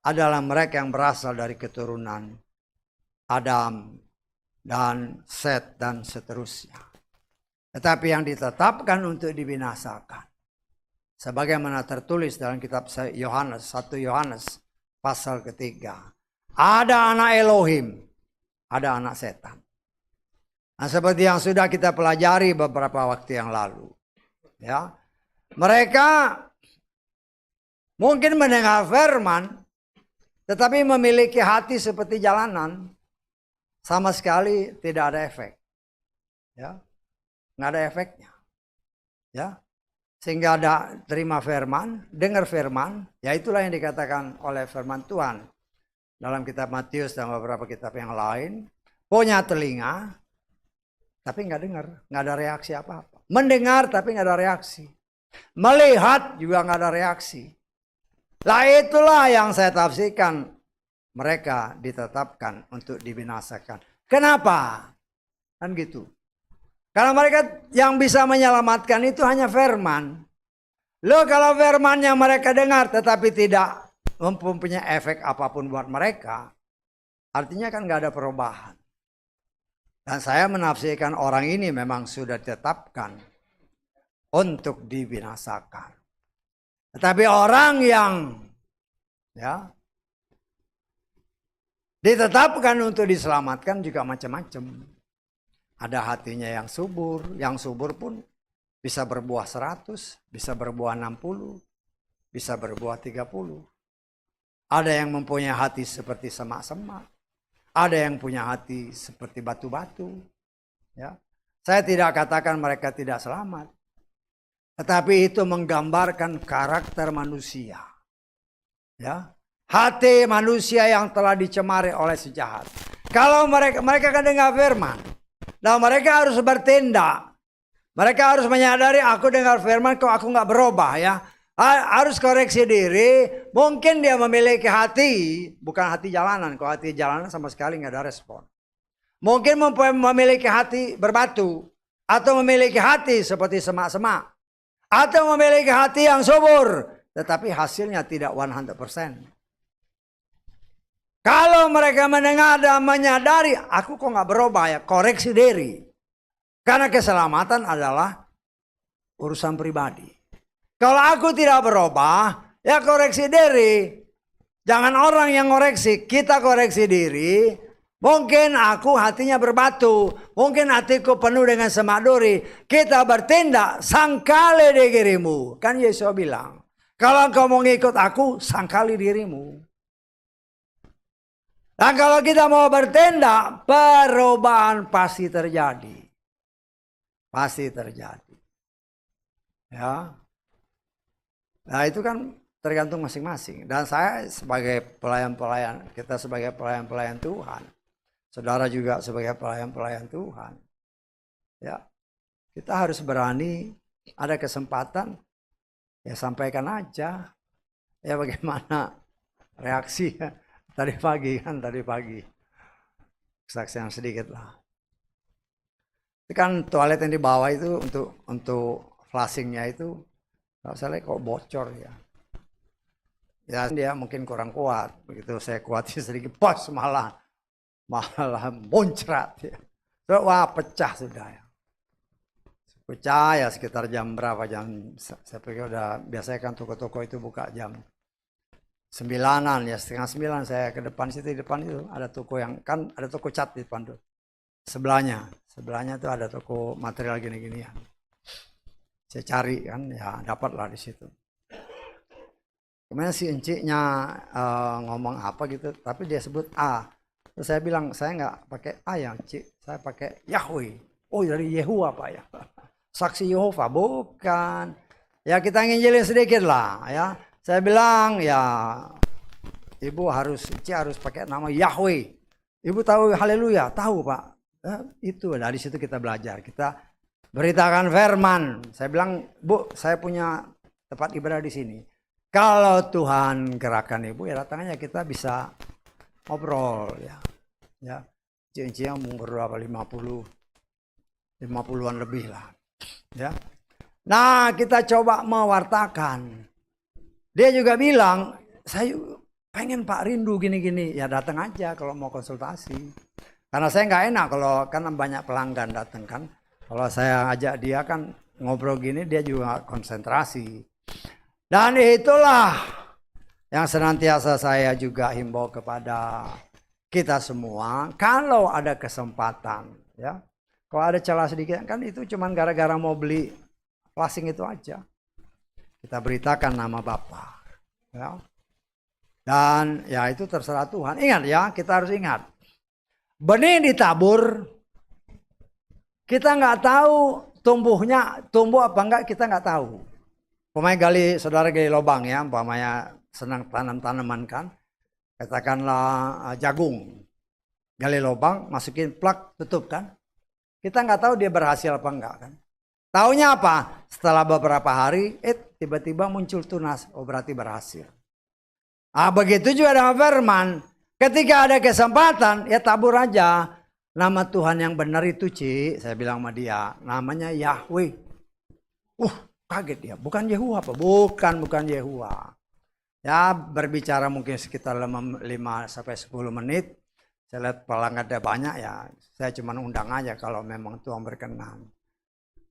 adalah mereka yang berasal dari keturunan Adam dan Set dan seterusnya. Tetapi yang ditetapkan untuk dibinasakan, sebagaimana tertulis dalam kitab Yohanes, 1 Yohanes pasal ketiga. Ada anak Elohim, ada anak setan. Nah, seperti yang sudah kita pelajari beberapa waktu yang lalu. Ya, mereka mungkin mendengar firman, tetapi memiliki hati seperti jalanan, sama sekali tidak ada efek. Ya, nggak ada efeknya. Ya, sehingga ada terima firman, dengar firman, ya itulah yang dikatakan oleh firman Tuhan dalam kitab Matius dan beberapa kitab yang lain. Punya telinga, tapi nggak dengar, nggak ada reaksi apa-apa. Mendengar tapi nggak ada reaksi. Melihat juga nggak ada reaksi. Lah itulah yang saya tafsirkan mereka ditetapkan untuk dibinasakan. Kenapa? Kan gitu. Karena mereka yang bisa menyelamatkan itu hanya firman. Loh, kalau firman yang mereka dengar tetapi tidak mempunyai efek apapun buat mereka, artinya kan nggak ada perubahan. Dan saya menafsirkan orang ini memang sudah ditetapkan untuk dibinasakan. Tetapi orang yang ya ditetapkan untuk diselamatkan juga macam-macam. Ada hatinya yang subur pun bisa berbuah 100, bisa berbuah 60, bisa berbuah 30. Ada yang mempunyai hati seperti semak-semak. Ada yang punya hati seperti batu-batu. Ya. Saya tidak katakan mereka tidak selamat. Tetapi itu menggambarkan karakter manusia. Ya. Hati manusia yang telah dicemari oleh si jahat. Kalau mereka kan dengar firman. Nah, mereka harus bertindak. Mereka harus menyadari, aku dengar firman kok aku nggak berubah ya. Harus koreksi diri. Mungkin dia memiliki hati, bukan hati jalanan. Kalau hati jalanan sama sekali nggak ada respon. Mungkin memiliki hati berbatu, atau memiliki hati seperti semak-semak, atau memiliki hati yang subur, tetapi hasilnya tidak 100%. Kalau mereka mendengar dan menyadari, aku kok nggak berubah ya, koreksi diri. Karena keselamatan adalah urusan pribadi. Kalau aku tidak berubah, ya koreksi diri. Jangan orang yang koreksi, kita koreksi diri. Mungkin aku hatinya berbatu, mungkin hatiku penuh dengan semak duri. Kita bertindak, sangkali dirimu. Kan Yesus bilang, kalau engkau mau ngikut aku, sangkali dirimu. Dan kalau kita mau bertindak, perubahan pasti terjadi. Pasti terjadi. Ya. Nah itu kan tergantung masing-masing. Dan saya sebagai pelayan-pelayan, kita sebagai pelayan-pelayan Tuhan. Saudara juga sebagai pelayan-pelayan Tuhan. Ya, kita harus berani, ada kesempatan, ya sampaikan aja. Ya bagaimana reaksi tadi pagi. Kesaksian sedikit lah. Itu kan toilet yang di bawah itu untuk flushingnya itu, kalau saya lihat kok bocor ya. Ya dia mungkin kurang kuat. Begitu saya kuatin sedikit, pos malah muncrat ya. So, wah pecah sudah ya. Pecah ya sekitar jam berapa, saya pikir udah, biasanya kan toko-toko itu buka jam 9-an ya, setengah 9 saya ke depan situ, di depan itu ada toko yang kan ada toko cat di depan tuh. Sebelahnya tuh ada toko material gini-ginian. Saya cari kan ya dapatlah di situ. Kemudian si enciknya ngomong apa gitu, tapi dia sebut A. Terus saya bilang, saya nggak pakai A ya Cik, saya pakai Yahweh. Oh dari Yehuwa Pak ya. Saksi Yehova, bukan. Ya kita nginjilin sedikit lah ya. Saya bilang ya Ibu Cik harus pakai nama Yahweh. Ibu tahu haleluya? Tahu Pak. Itu dari situ kita belajar. Kita beritakan firman. Saya bilang, Bu, saya punya tempat ibadah di sini. Kalau Tuhan gerakan Ibu, ya datang aja, kita bisa ngobrol ya. Ya. Cincin umur berapa 50-an lebih lah. Ya. Nah, kita coba mewartakan. Dia juga bilang, saya pengen Pak rindu gini-gini. Ya datang aja kalau mau konsultasi. Karena saya nggak enak kalau kan banyak pelanggan datang kan. Kalau saya ajak dia kan ngobrol gini, dia juga konsentrasi. Dan itulah yang senantiasa saya juga himbau kepada kita semua. Kalau ada kesempatan, ya, kalau ada celah sedikit kan itu cuma gara-gara mau beli flashing itu aja. Kita beritakan nama Bapa, ya. Dan ya itu terserah Tuhan. Ingat ya, kita harus ingat. Benih ditabur, kita nggak tahu tumbuh apa enggak, kita nggak tahu. Saudara gali lubang ya, umpamanya senang tanam tanaman kan, katakanlah jagung, gali lubang, masukin plak, tutup kan, kita nggak tahu dia berhasil apa enggak kan. Taunya apa? Setelah beberapa hari, tiba-tiba muncul tunas, oh berarti berhasil. Begitu juga dengan firman. Ketika ada kesempatan, ya tabur aja. Nama Tuhan yang benar itu, Ci, saya bilang sama dia, namanya Yahweh. Kaget dia, bukan Yehuwa apa? Bukan Yehuwa. Ya berbicara mungkin sekitar 5-10 menit. Saya lihat pelanggannya banyak ya, saya cuma undang aja kalau memang Tuhan berkenan.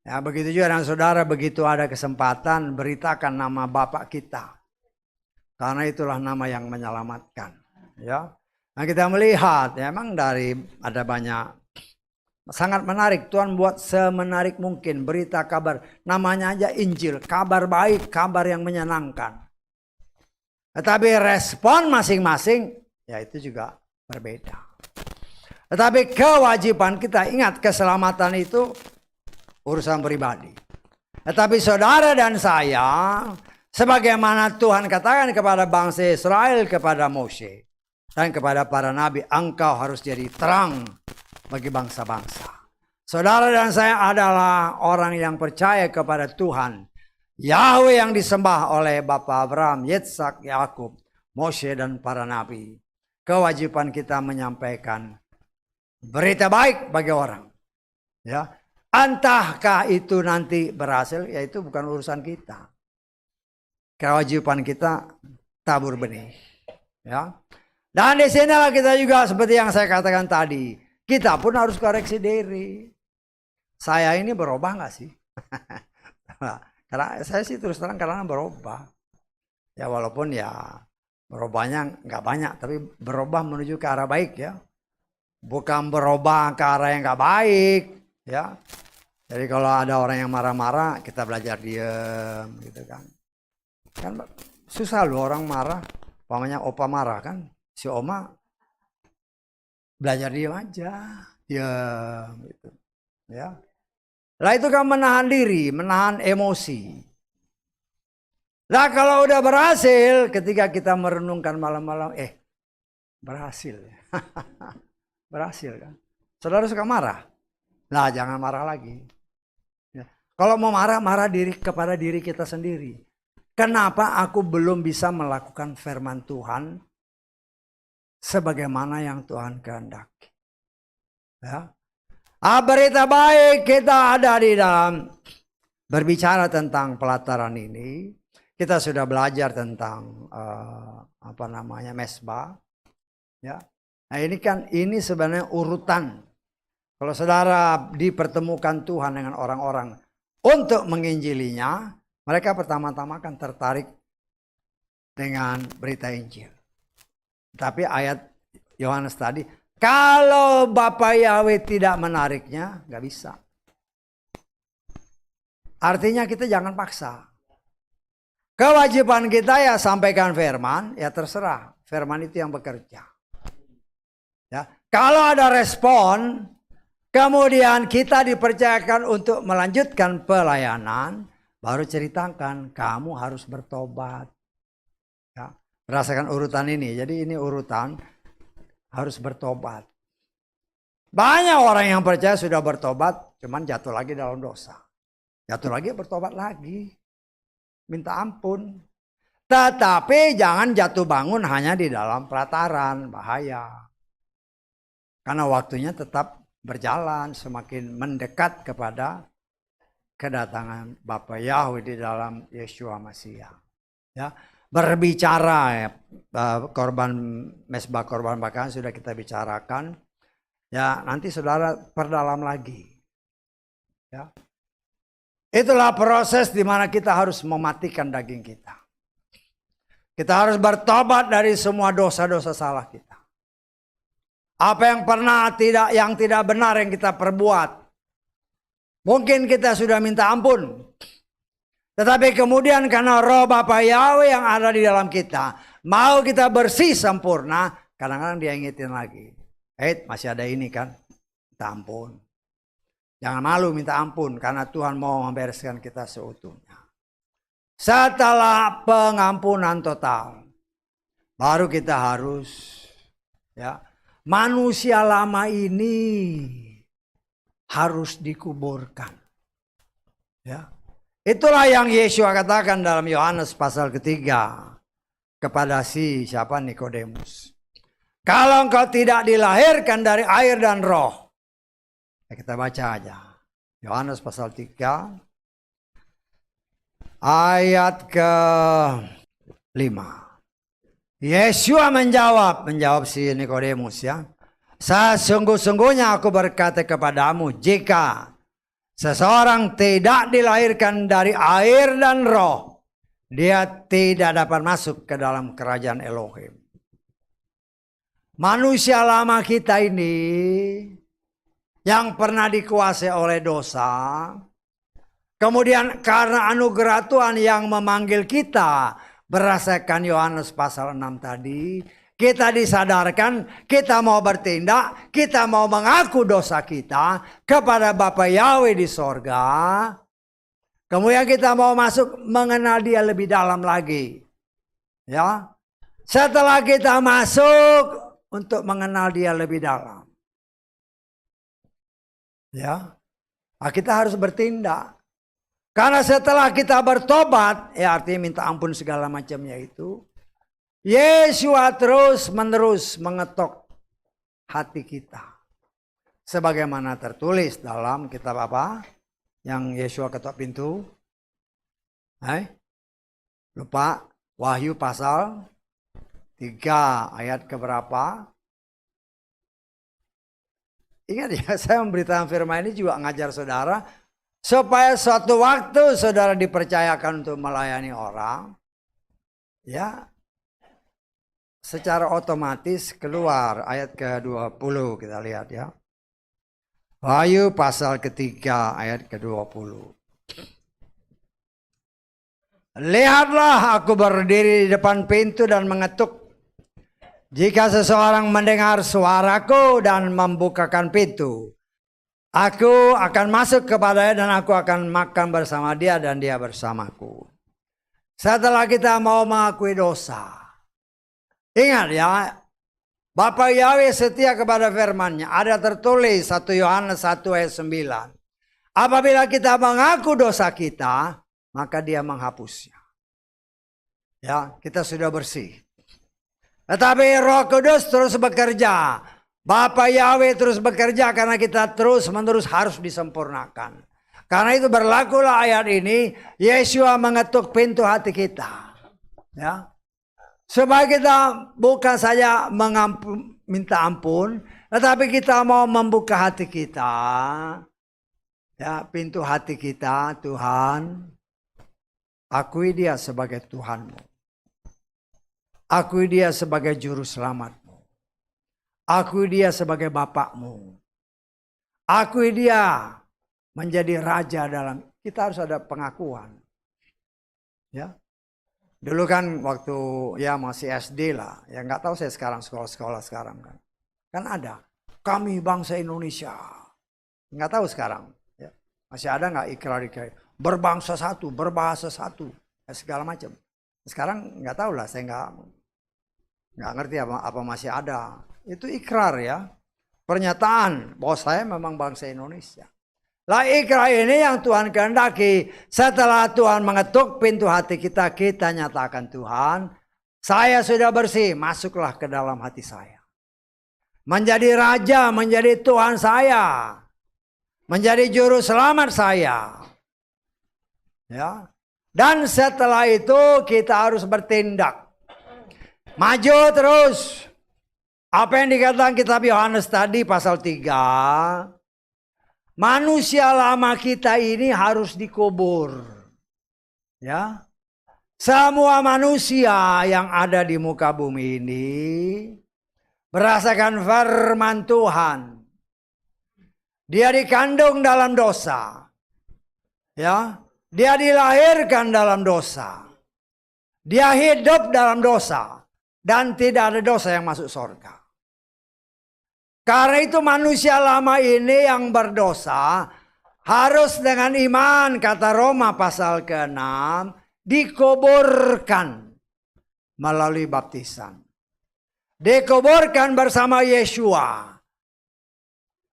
Ya begitu juga dengan saudara, begitu ada kesempatan, beritakan nama Bapak kita. Karena itulah nama yang menyelamatkan. Ya. Nah kita melihat ya, emang dari ada banyak sangat menarik. Tuhan buat semenarik mungkin berita kabar. Namanya aja Injil, kabar baik, kabar yang menyenangkan. Tetapi respon masing-masing ya itu juga berbeda. Tetapi kewajiban kita, ingat keselamatan itu urusan pribadi. Tetapi saudara dan saya, sebagaimana Tuhan katakan kepada bangsa Israel, kepada Mose dan kepada para nabi, engkau harus jadi terang bagi bangsa-bangsa. Saudara dan saya adalah orang yang percaya kepada Tuhan Yahweh yang disembah oleh Bapa Abraham, Yitzhak, Yakub, Mose dan para nabi. Kewajiban kita menyampaikan berita baik bagi orang. Ya, entahkah itu nanti berhasil, ya itu bukan urusan kita. Kewajiban kita tabur benih. Ya. Dan di sinilah kita juga seperti yang saya katakan tadi, kita pun harus koreksi diri. Saya ini berubah nggak sih? Karena saya sih terus terang karena berubah. Ya walaupun ya berubahnya nggak banyak, tapi berubah menuju ke arah baik ya. Bukan berubah ke arah yang nggak baik ya. Jadi kalau ada orang yang marah-marah, kita belajar diam gitu kan. Kan susah loh orang marah, umpamanya opa marah kan. Si oma belajar diam aja, diam gitu. Ya. Lah itu kan menahan diri, menahan emosi. Lah kalau udah berhasil, ketika kita merenungkan malam-malam, berhasil. Berhasil kan. Saudara suka marah? Nah jangan marah lagi. Ya. Kalau mau marah, marah kepada diri kita sendiri. Kenapa aku belum bisa melakukan firman Tuhan sebagaimana yang Tuhan kehendaki? Ya. Berita baik kita ada di dalam berbicara tentang pelataran ini. Kita sudah belajar tentang mesbah. Ya. Nah ini sebenarnya urutan. Kalau saudara dipertemukan Tuhan dengan orang-orang untuk menginjilinya, mereka pertama-tama akan tertarik dengan berita Injil. Tapi ayat Yohanes tadi, kalau Bapak Yahweh tidak menariknya, nggak bisa. Artinya kita jangan paksa. Kewajiban kita ya sampaikan firman, ya terserah. Firman itu yang bekerja. Ya, kalau ada respon, kemudian kita dipercayakan untuk melanjutkan pelayanan, baru ceritakan kamu harus bertobat. Ya, rasakan urutan ini. Jadi ini urutan harus bertobat. Banyak orang yang percaya sudah bertobat, cuman jatuh lagi dalam dosa. Jatuh lagi, bertobat lagi. Minta ampun. Tetapi jangan jatuh bangun hanya di dalam pelataran, bahaya. Karena waktunya tetap berjalan, semakin mendekat kepada kedatangan Bapa Yahweh di dalam Yeshua Masiah. Ya, berbicara ya, korban mesbah korban bakaran sudah kita bicarakan. Ya, nanti saudara perdalam lagi. Ya. Itulah proses di mana kita harus mematikan daging kita. Kita harus bertobat dari semua dosa-dosa salah kita. Apa yang tidak benar yang kita perbuat. Mungkin kita sudah minta ampun. Tetapi kemudian karena roh Bapa Yahweh yang ada di dalam kita, mau kita bersih sempurna, kadang-kadang dia ingetin lagi. Masih ada ini kan, minta ampun. Jangan malu minta ampun karena Tuhan mau membereskan kita seutuhnya. Setelah pengampunan total, baru kita harus ya, manusia lama ini harus dikuburkan. Ya. Itulah yang Yesus katakan dalam Yohanes pasal ketiga kepada siapa Nikodemus. Kalau engkau tidak dilahirkan dari air dan roh. Ya, kita baca aja. Yohanes pasal 3 ayat ke-5. Yesus menjawab si Nikodemus ya. Sesungguh-sungguhnya aku berkata kepadamu, jika seseorang tidak dilahirkan dari air dan roh, dia tidak dapat masuk ke dalam kerajaan Elohim. Manusia lama kita ini yang pernah dikuasai oleh dosa, kemudian karena anugerah Tuhan yang memanggil kita, berdasarkan Yohanes pasal 6 tadi, kita disadarkan, kita mau bertindak, kita mau mengaku dosa kita kepada Bapa Yahweh di sorga. Kemudian kita mau masuk mengenal dia lebih dalam lagi. Ya. Setelah kita masuk untuk mengenal dia lebih dalam. Ya. Nah, kita harus bertindak. Karena setelah kita bertobat, ya artinya minta ampun segala macamnya itu, Yeshua terus menerus mengetok hati kita. Sebagaimana tertulis dalam kitab apa? Yang Yeshua ketok pintu. Lupa, Wahyu pasal 3 ayat keberapa? Ingat ya, saya memberitakan firman ini juga ngajar saudara. Supaya suatu waktu saudara dipercayakan untuk melayani orang. Ya, secara otomatis keluar ayat ke-20 kita lihat ya. Wahyu pasal ketiga ayat ke-20. Lihatlah aku berdiri di depan pintu dan mengetuk. Jika seseorang mendengar suaraku dan membukakan pintu, aku akan masuk kepadanya dan aku akan makan bersama dia dan dia bersamaku. Setelah kita mau mengakui dosa, ingat ya, Bapa Yahweh setia kepada firman-Nya. Ada tertulis 1 Yohanes 1 ayat 9. Apabila kita mengaku dosa kita, maka dia menghapusnya. Ya, kita sudah bersih. Tetapi Roh Kudus terus bekerja. Bapa Yahweh terus bekerja karena kita terus menerus harus disempurnakan. Karena itu berlakulah ayat ini, Yeshua mengetuk pintu hati kita. Ya. Supaya kita bukan saja minta ampun, tetapi kita mau membuka hati kita. Ya, pintu hati kita, Tuhan, akui dia sebagai Tuhanmu. Akui dia sebagai juru selamatmu. Akui dia sebagai Bapakmu. Akui dia menjadi raja dalam, kita harus ada pengakuan. Ya. Dulu kan waktu ya masih SD lah, ya nggak tahu saya sekarang sekolah-sekolah sekarang kan. Kan ada, kami bangsa Indonesia. Nggak tahu sekarang. Ya. Masih ada nggak ikrar-ikrar, berbangsa satu, berbahasa satu, ya, segala macam. Sekarang nggak tahu lah, saya nggak ngerti apa masih ada. Itu ikrar ya. pernyataan bahwa saya memang bangsa Indonesia. Lah ikrah ini yang Tuhan kehendaki. Setelah Tuhan mengetuk pintu hati kita, kita nyatakan, Tuhan, saya sudah bersih, masuklah ke dalam hati saya. Menjadi raja, menjadi Tuhan saya. Menjadi juru selamat saya. Ya. Dan setelah itu kita harus bertindak. Maju terus. Apa yang dikatakan kitab Yohanes tadi pasal 3. Manusia lama kita ini harus dikubur. Ya. Semua manusia yang ada di muka bumi ini merasakan firman Tuhan. Dia dikandung dalam dosa. Ya. Dia dilahirkan dalam dosa. Dia hidup dalam dosa. Dan tidak ada dosa yang masuk surga. Karena itu manusia lama ini yang berdosa harus dengan iman, kata Roma pasal ke-6, dikuburkan melalui baptisan. Dikuburkan bersama Yeshua.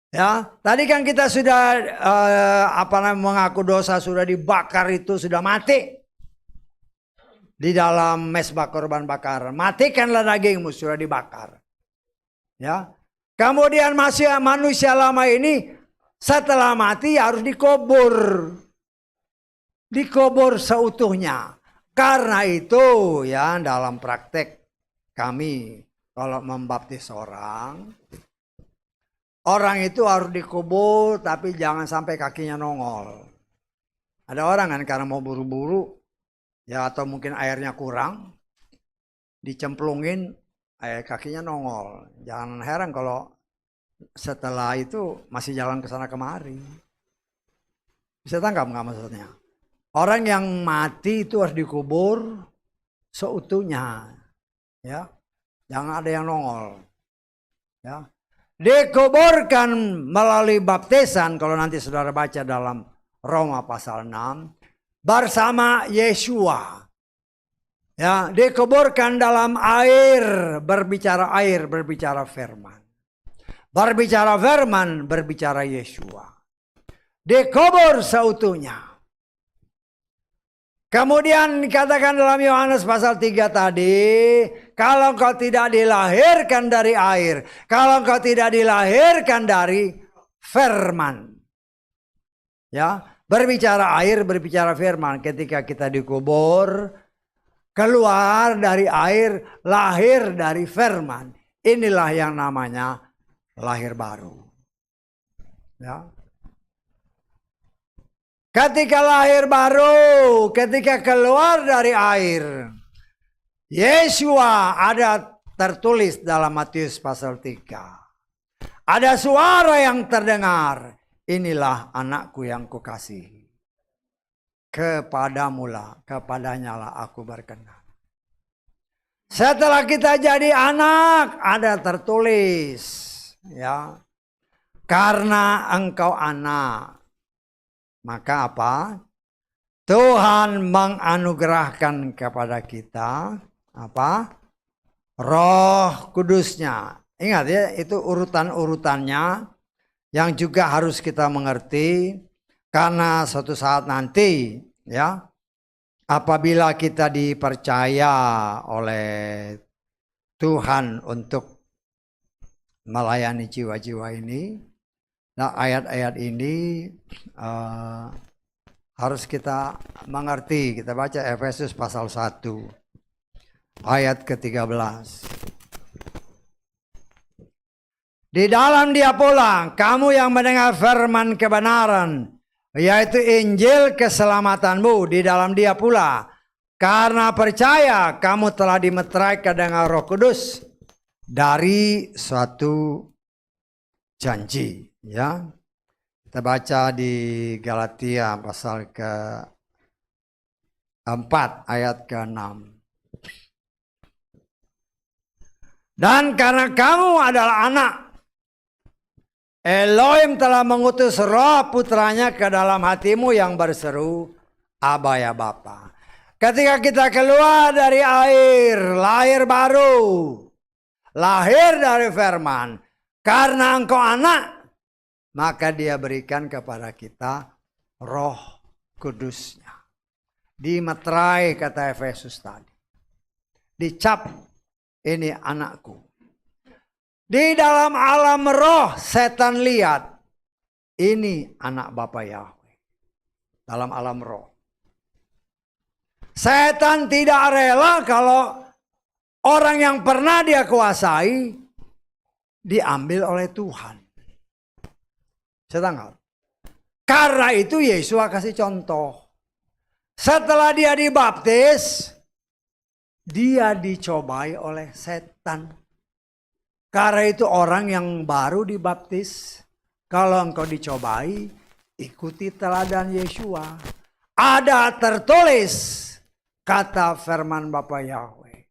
Ya, tadi kan kita sudah mengaku dosa, sudah dibakar, itu sudah mati. Di dalam mesbah korban bakar. Matikanlah dagingmu, sudah dibakar. Ya. Kemudian manusia lama ini setelah mati harus dikubur. Dikubur seutuhnya. Karena itu ya dalam praktek kami kalau membaptis orang itu harus dikubur tapi jangan sampai kakinya nongol. Ada orang kan karena mau buru-buru ya atau mungkin airnya kurang dicemplungin kakinya nongol. Jangan heran kalau setelah itu masih jalan ke sana kemari. Bisa tangkap nggak maksudnya? Orang yang mati itu harus dikubur seutuhnya. Ya. Jangan ada yang nongol. Ya. Dikuburkan melalui baptisan kalau nanti saudara baca dalam Roma pasal 6 bersama Yeshua. Ya, dikuburkan dalam air, berbicara firman. Berbicara firman, berbicara Yeshua. Dikubur seutuhnya. Kemudian dikatakan dalam Yohanes pasal 3 tadi, kalau engkau tidak dilahirkan dari air, kalau engkau tidak dilahirkan dari firman. Ya, berbicara air, berbicara firman. Ketika kita dikubur, keluar dari air, lahir dari firman. Inilah yang namanya lahir baru. Ya. Ketika lahir baru, ketika keluar dari air, Yeshua ada tertulis dalam Matius pasal 3. Ada suara yang terdengar, inilah anakku yang kukasihi. Kepadamulah, kepadanyalah aku berkenan. Setelah kita jadi anak, ada tertulis, ya, karena engkau anak, maka apa? Tuhan menganugerahkan kepada kita apa? Roh Kudusnya. Ingat ya, itu urutan-urutannya yang juga harus kita mengerti. Karena suatu saat nanti ya apabila kita dipercaya oleh Tuhan untuk melayani jiwa-jiwa ini, nah ayat-ayat ini harus kita mengerti. Kita baca Efesus pasal 1 ayat ke-13. Di dalam Dia pula kamu yang mendengar firman kebenaran, yaitu Injil keselamatanmu, di dalam Dia pula karena percaya kamu telah dimeteraikan dengan Roh Kudus dari suatu janji. Ya, kita baca di Galatia pasal ke-4 ayat ke-6. Dan karena kamu adalah anak, Elohim telah mengutus Roh Putranya ke dalam hatimu yang berseru, Aba ya Bapa. Ketika kita keluar dari air, lahir baru, lahir dari firman, Karena engkau anak, maka dia berikan kepada kita Roh Kudusnya. Dimeterai kata Efesus tadi. Dicap, ini anakku. Di dalam alam roh setan lihat, ini anak Bapa Yahweh. Dalam alam roh. Setan tidak rela kalau orang yang pernah dia kuasai diambil oleh Tuhan. Setan nggak? Karena itu Yesus kasih contoh. Setelah dia dibaptis, dia dicobai oleh setan. Karena itu orang yang baru dibaptis, kalau engkau dicobai, ikuti teladan Yesua. Ada tertulis kata firman Bapa Yahweh.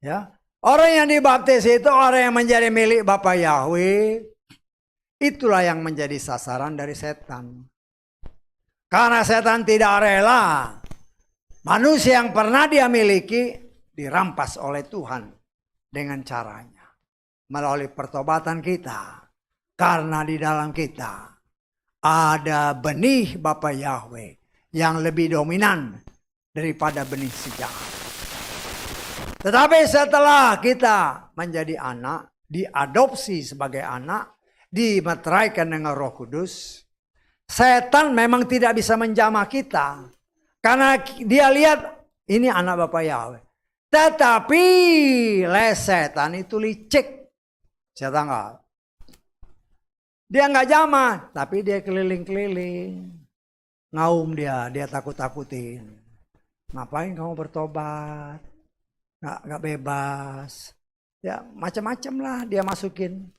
Ya, orang yang dibaptis itu orang yang menjadi milik Bapa Yahweh. Itulah yang menjadi sasaran dari setan. Karena setan tidak rela manusia yang pernah dia miliki dirampas oleh Tuhan dengan caranya. Melalui pertobatan kita. Karena di dalam kita ada benih Bapa Yahweh yang lebih dominan daripada benih sejahat. Tetapi setelah kita menjadi anak, diadopsi sebagai anak, dimeteraikan dengan Roh Kudus, setan memang tidak bisa menjamah kita. Karena dia lihat ini anak Bapa Yahweh. Tetapi setan itu licik. Setan enggak. Dia enggak jamah, tapi dia keliling-keliling. Ngaum dia takut-takutin. Ngapain kamu bertobat? Enggak bebas. Ya macam-macam lah dia masukin.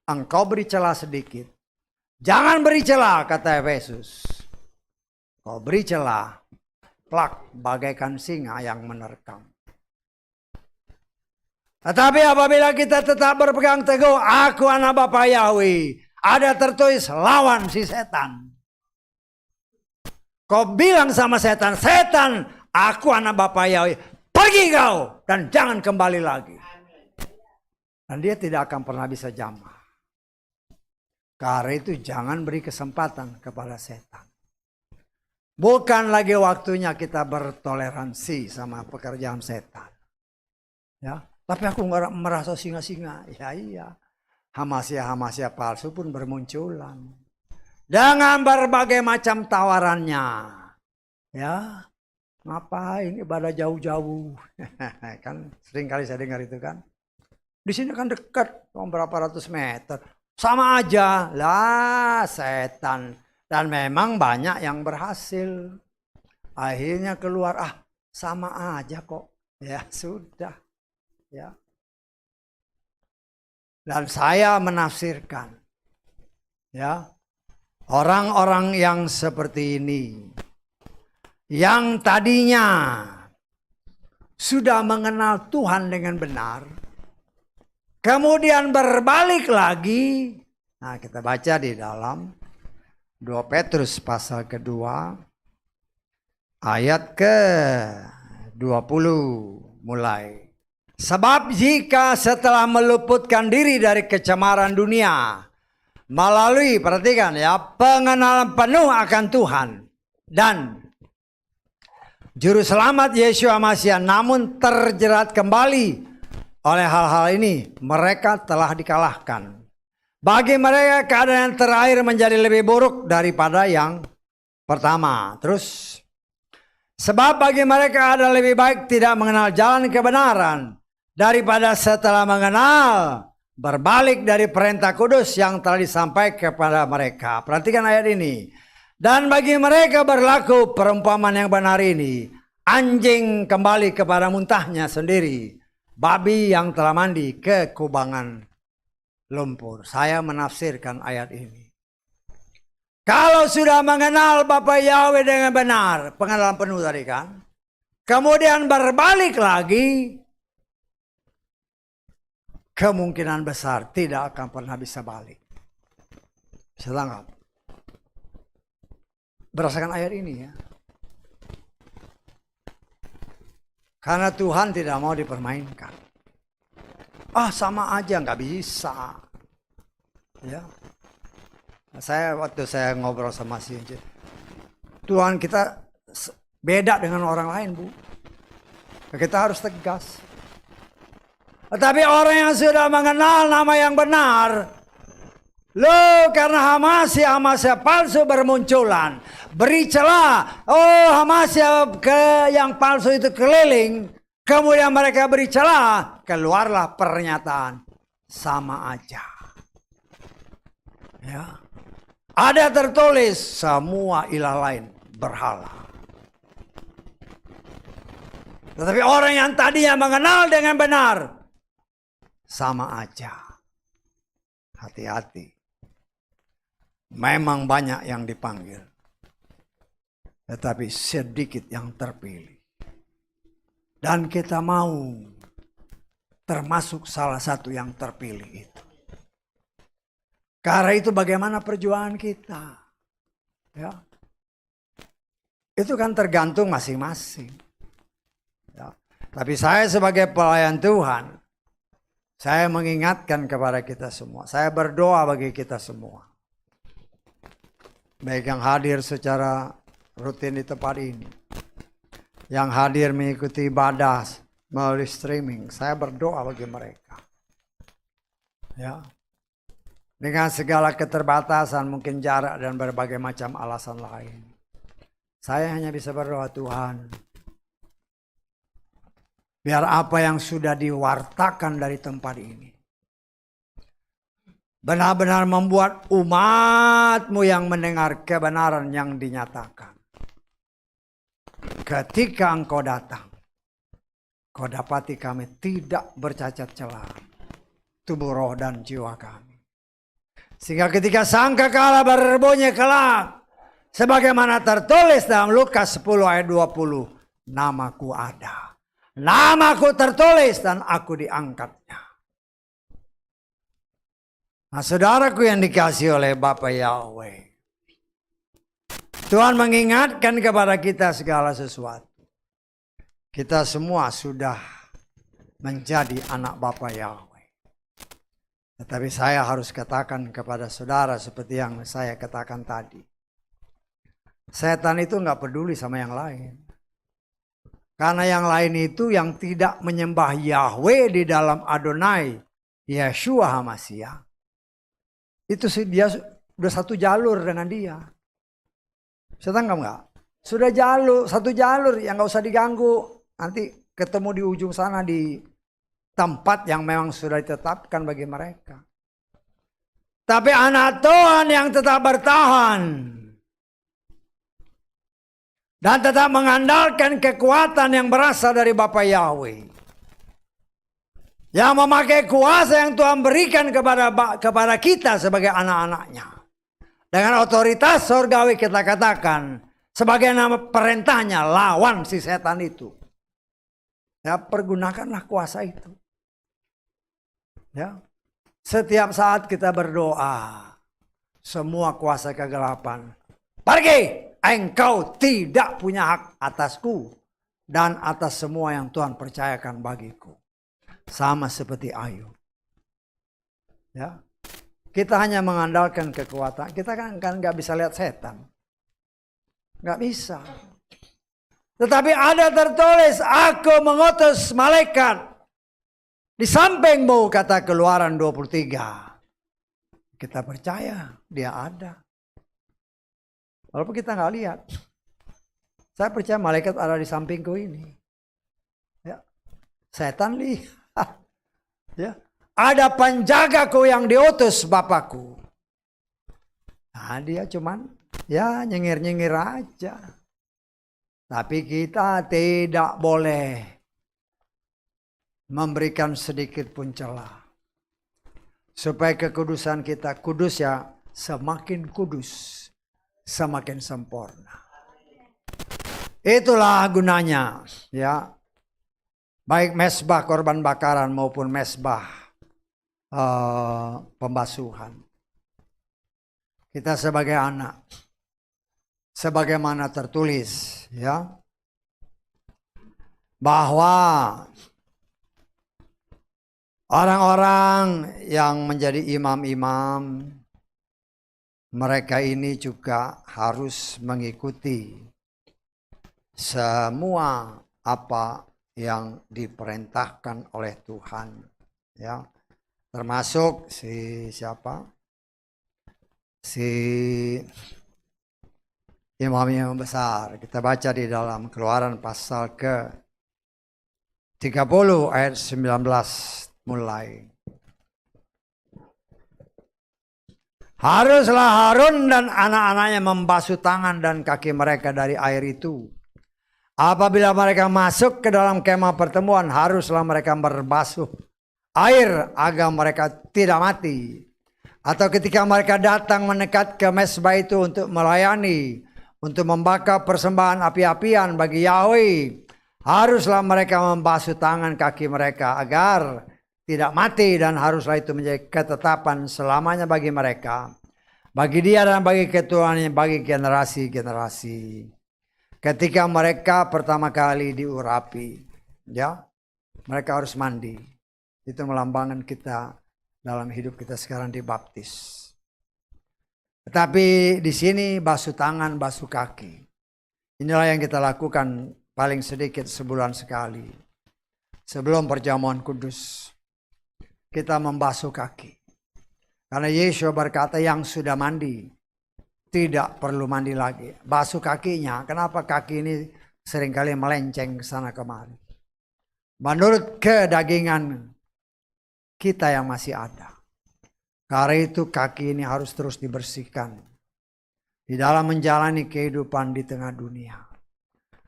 Engkau beri celah sedikit. Jangan beri celah, kata Efesus. Kau beri celah, plak bagaikan singa yang menerkam. Tetapi apabila kita tetap berpegang teguh, aku anak Bapa Yahweh, ada tertulis lawan si setan. Kau bilang sama setan, setan, aku anak Bapa Yahweh, pergi kau dan jangan kembali lagi. Dan dia tidak akan pernah bisa jamah. Karena itu jangan beri kesempatan kepada setan. Bukan lagi waktunya kita bertoleransi sama pekerjaan setan. Ya, tapi aku nggak merasa singa-singa. Ya iya. Hamasia-hamasia palsu pun bermunculan. Dengan berbagai macam tawarannya. Ya, ngapain ibadah jauh-jauh? Kan sering kali saya dengar itu kan. Di sini kan dekat, berapa ratus meter. Sama aja lah setan. Dan memang banyak yang berhasil. Akhirnya keluar, sama aja kok. Ya sudah. Ya. Dan saya menafsirkan. Ya. Orang-orang yang seperti ini. Yang tadinya sudah mengenal Tuhan dengan benar. Kemudian berbalik lagi. Nah kita baca di dalam 2 Petrus pasal kedua. Ayat ke-20 mulai. Sebab jika setelah meluputkan diri dari kecemaran dunia. Melalui, perhatikan ya, pengenalan penuh akan Tuhan. Dan Juru Selamat Yesus Masih namun terjerat kembali. Oleh hal-hal ini, mereka telah dikalahkan. Bagi mereka keadaan yang terakhir menjadi lebih buruk daripada yang pertama. Terus, sebab bagi mereka ada lebih baik tidak mengenal jalan kebenaran. Daripada setelah mengenal, berbalik dari perintah kudus yang telah disampaikan kepada mereka. Perhatikan ayat ini. Dan bagi mereka berlaku perumpamaan yang benar ini. Anjing kembali kepada muntahnya sendiri. Babi yang telah mandi ke kubangan lumpur. Saya menafsirkan ayat ini. Kalau sudah mengenal Bapa Yahweh dengan benar. Pengenalan penuh tadi kan. Kemudian berbalik lagi. Kemungkinan besar tidak akan pernah bisa balik. Bisa tanggap. Berdasarkan ayat ini ya. Karena Tuhan tidak mau dipermainkan. sama aja, nggak bisa. Ya, waktu saya ngobrol sama si Tuhan kita beda dengan orang lain, Bu. Kita harus tegas. Tetapi orang yang sudah mengenal nama yang benar, karena Hamasya palsu bermunculan, beri celah. Hamasya yang palsu itu keliling, kemudian mereka beri celah, keluarlah pernyataan sama aja. Ya. Ada tertulis semua ilah lain berhala. Tetapi orang yang tadinya mengenal dengan benar, sama aja. Hati-hati. Memang banyak yang dipanggil, tetapi sedikit yang terpilih. Dan kita mau termasuk salah satu yang terpilih itu. Karena itu bagaimana perjuangan kita. Ya. Itu kan tergantung masing-masing. Ya. Tapi saya sebagai pelayan Tuhan, saya mengingatkan kepada kita semua. Saya berdoa bagi kita semua. Baik yang hadir secara rutin di tempat ini, yang hadir mengikuti ibadah melalui streaming, saya berdoa bagi mereka. Ya. Dengan segala keterbatasan, mungkin jarak dan berbagai macam alasan lain, saya hanya bisa berdoa, Tuhan, biar apa yang sudah diwartakan dari tempat ini benar-benar membuat umat-Mu yang mendengar kebenaran yang dinyatakan. Ketika Engkau datang, Kau dapati kami tidak bercacat celah, tubuh, roh, dan jiwa kami. Sehingga ketika sangkakala berbunyi kelak, sebagaimana tertulis dalam Lukas 10 ayat 20, namaku ada. Namaku tertulis dan aku diangkatnya. Nah, saudaraku yang dikasihi oleh Bapa Yahweh, Tuhan mengingatkan kepada kita segala sesuatu. Kita semua sudah menjadi anak Bapa Yahweh. Tetapi saya harus katakan kepada saudara seperti yang saya katakan tadi. Setan itu nggak peduli sama yang lain. Karena yang lain itu yang tidak menyembah Yahweh di dalam Adonai, Yeshua HaMashiach, itu dia udah satu jalur dengan dia. Setan nggak? Sudah satu jalur yang nggak usah diganggu. Nanti ketemu di ujung sana di tempat yang memang sudah ditetapkan bagi mereka. Tapi anak Tuhan yang tetap bertahan dan tetap mengandalkan kekuatan yang berasal dari Bapa Yahweh, yang memakai kuasa yang Tuhan berikan kepada kita sebagai anak-anaknya. Dengan otoritas surgawi kita katakan, sebagai nama perintahnya, lawan si setan itu. Ya, pergunakanlah kuasa itu. Ya. Setiap saat kita berdoa, semua kuasa kegelapan, pergi, engkau tidak punya hak atasku dan atas semua yang Tuhan percayakan bagiku. Sama seperti Ayub. Ya. Kita hanya mengandalkan kekuatan. Kita kan nggak bisa lihat setan. Nggak bisa. Tetapi ada tertulis, aku mengutus malaikat di sampingmu, kata Keluaran 23. Kita percaya dia ada. Walaupun kita nggak lihat. Saya percaya malaikat ada di sampingku ini. Ya. Setan lihat. Ya. Ada penjagaku yang diutus Bapakku. Nah, dia cuman ya nyengir-nyengir aja. Tapi kita tidak boleh memberikan sedikit pun celah. Supaya kekudusan kita kudus, ya semakin kudus, semakin sempurna. Itulah gunanya, ya. Baik mesbah korban bakaran maupun mesbah pembasuhan. Kita sebagai anak, sebagaimana tertulis, ya, bahwa Orang-orang yang menjadi imam-imam, mereka ini juga harus mengikuti semua apa yang diperintahkan oleh Tuhan, ya. Termasuk si imam-imam besar. Kita baca di dalam Keluaran pasal ke 30 ayat 19 mulai. Haruslah Harun dan anak-anaknya membasuh tangan dan kaki mereka dari air itu. Apabila mereka masuk ke dalam kemah pertemuan, haruslah mereka berbasuh air agar mereka tidak mati. Atau ketika mereka datang mendekat ke mezbah itu untuk melayani, untuk membakar persembahan api-apian bagi Yahweh, haruslah mereka membasuh tangan kaki mereka agar tidak mati, dan haruslah itu menjadi ketetapan selamanya bagi mereka, bagi dia dan bagi keturunannya, bagi generasi-generasi. Ketika mereka pertama kali diurapi, ya, mereka harus mandi. Itu melambangkan kita dalam hidup kita sekarang dibaptis. Tetapi di sini basuh tangan, basuh kaki. Inilah yang kita lakukan paling sedikit sebulan sekali. Sebelum perjamuan kudus, kita membasuh kaki. Karena Yesus berkata yang sudah mandi tidak perlu mandi lagi. Basuh kakinya. Kenapa kaki ini seringkali melenceng ke sana kemari? Menurut kedagingan kita yang masih ada. Karena itu kaki ini harus terus dibersihkan di dalam menjalani kehidupan di tengah dunia.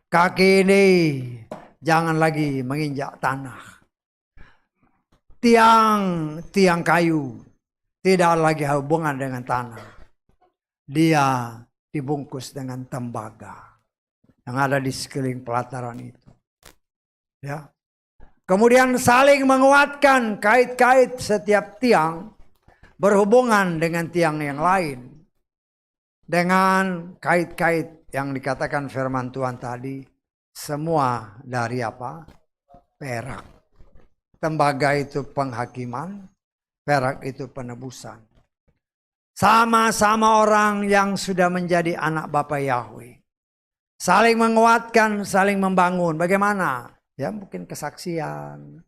Kaki ini jangan lagi menginjak tanah. Tiang kayu tidak lagi hubungan dengan tanah. Dia dibungkus dengan tembaga yang ada di sekeliling pelataran itu. Ya. Kemudian saling menguatkan kait-kait setiap tiang berhubungan dengan tiang yang lain. Dengan kait-kait yang dikatakan firman Tuhan tadi, semua dari apa? Perak. Tembaga itu penghakiman, perak itu penebusan. Sama-sama orang yang sudah menjadi anak Bapa Yahweh. Saling menguatkan, saling membangun. Bagaimana? Ya mungkin kesaksian.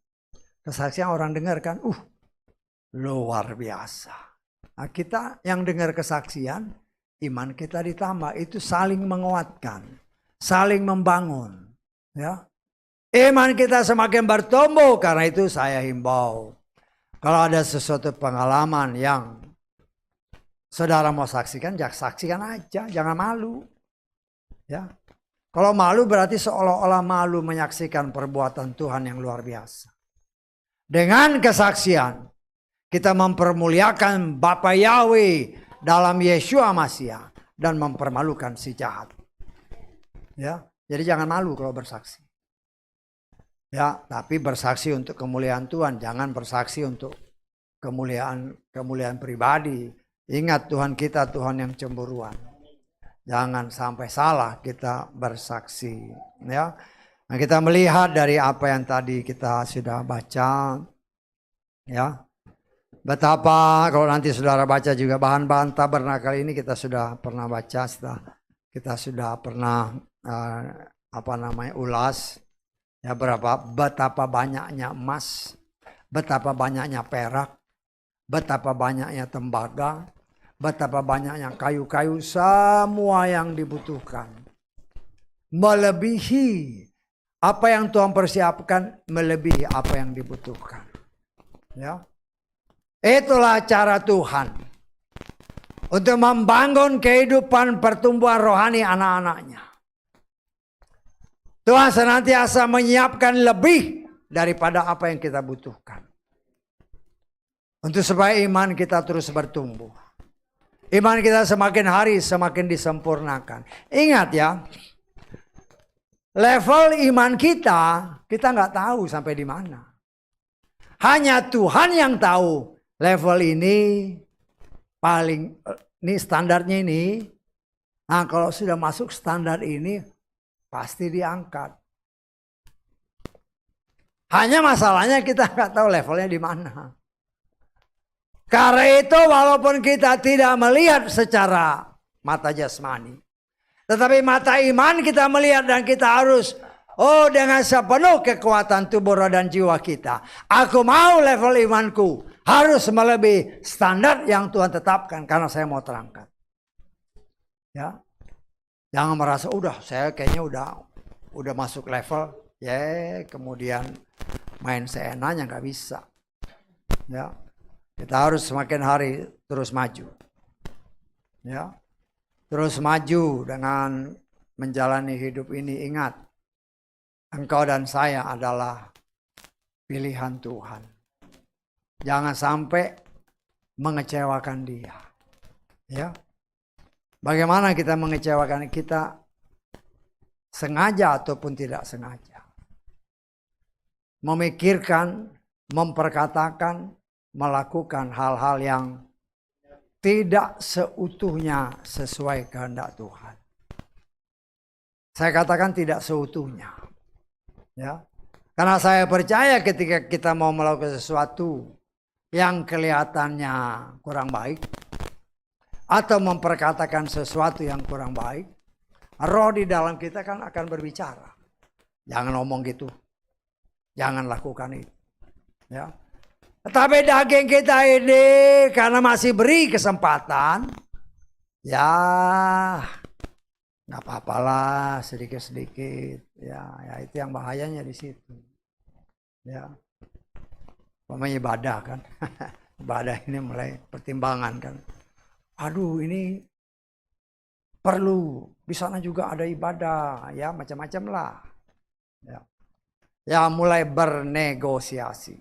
Kesaksian orang dengar kan, luar biasa. Nah, kita yang dengar kesaksian, iman kita ditambah. Itu saling menguatkan, saling membangun. Ya. Iman kita semakin bertumbuh. Karena itu saya himbau, kalau ada sesuatu pengalaman yang saudara mau saksikan, saksikan aja, jangan malu. Ya. Kalau malu berarti seolah-olah malu menyaksikan perbuatan Tuhan yang luar biasa. Dengan kesaksian, kita mempermuliakan Bapa Yahweh dalam Yeshua Masiah dan mempermalukan si jahat. Ya, jadi jangan malu kalau bersaksi. Ya, tapi bersaksi untuk kemuliaan Tuhan, jangan bersaksi untuk kemuliaan pribadi. Ingat Tuhan kita Tuhan yang cemburuan. Jangan sampai salah kita bersaksi, ya. Nah, kita melihat dari apa yang tadi kita sudah baca, ya. Betapa kalau nanti saudara baca juga bahan-bahan tabernakel ini kita sudah pernah baca, kita sudah pernah ulas. Ya, betapa banyaknya emas, betapa banyaknya perak, betapa banyaknya tembaga, betapa banyaknya kayu-kayu, semua yang dibutuhkan. Melebihi apa yang Tuhan persiapkan, melebihi apa yang dibutuhkan. Ya. Itulah cara Tuhan untuk membangun kehidupan pertumbuhan rohani anak-anaknya. Tuhan senantiasa menyiapkan lebih daripada apa yang kita butuhkan. Untuk supaya iman kita terus bertumbuh. Iman kita semakin hari semakin disempurnakan. Ingat ya, level iman kita nggak tahu sampai di mana. Hanya Tuhan yang tahu level ini ini standarnya ini. Nah, kalau sudah masuk standar ini, pasti diangkat. Hanya masalahnya kita nggak tahu levelnya di mana. Karena itu walaupun kita tidak melihat secara mata jasmani, tetapi mata iman kita melihat dan kita harus dengan sepenuh kekuatan tubuh roh dan jiwa kita. Aku mau level imanku harus melebihi standar yang Tuhan tetapkan karena saya mau terangkat. Ya, jangan merasa saya kayaknya udah masuk level. Ya, kemudian main seenaknya nggak bisa. Ya, kita harus semakin hari terus maju. Ya, terus maju dengan menjalani hidup ini. Ingat, engkau dan saya adalah pilihan Tuhan. Jangan sampai mengecewakan Dia. Ya, bagaimana kita mengecewakan kita sengaja ataupun tidak sengaja? Memikirkan, memperkatakan, melakukan hal-hal yang tidak seutuhnya sesuai kehendak Tuhan. Saya katakan tidak seutuhnya. Ya. Karena saya percaya ketika kita mau melakukan sesuatu yang kelihatannya kurang baik atau memperkatakan sesuatu yang kurang baik, roh di dalam kita kan akan berbicara. Jangan ngomong gitu. Jangan lakukan itu. Ya. Tetapi daging kita ini karena masih beri kesempatan, ya nggak apa-apalah sedikit-sedikit. Ya itu yang bahayanya di situ. Ya, pokoknya ibadah kan, ibadah ini mulai pertimbangan kan. Aduh ini perlu di sana juga ada ibadah, ya macam-macam lah. Ya mulai bernegosiasi.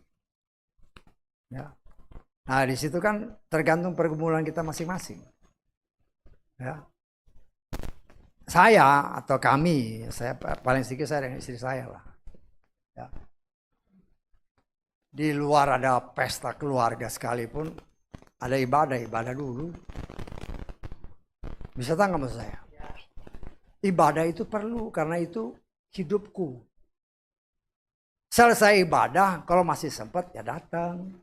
Ya. Nah di situ kan tergantung pergumulan kita masing-masing. Ya. Saya atau kami, saya paling sedikit saya dengan istri saya lah. Ya. Di luar ada pesta keluarga sekalipun, ada ibadah dulu. Bisa tahu nggak maksud saya? Ibadah itu perlu karena itu hidupku. Selesai ibadah, kalau masih sempat ya datang.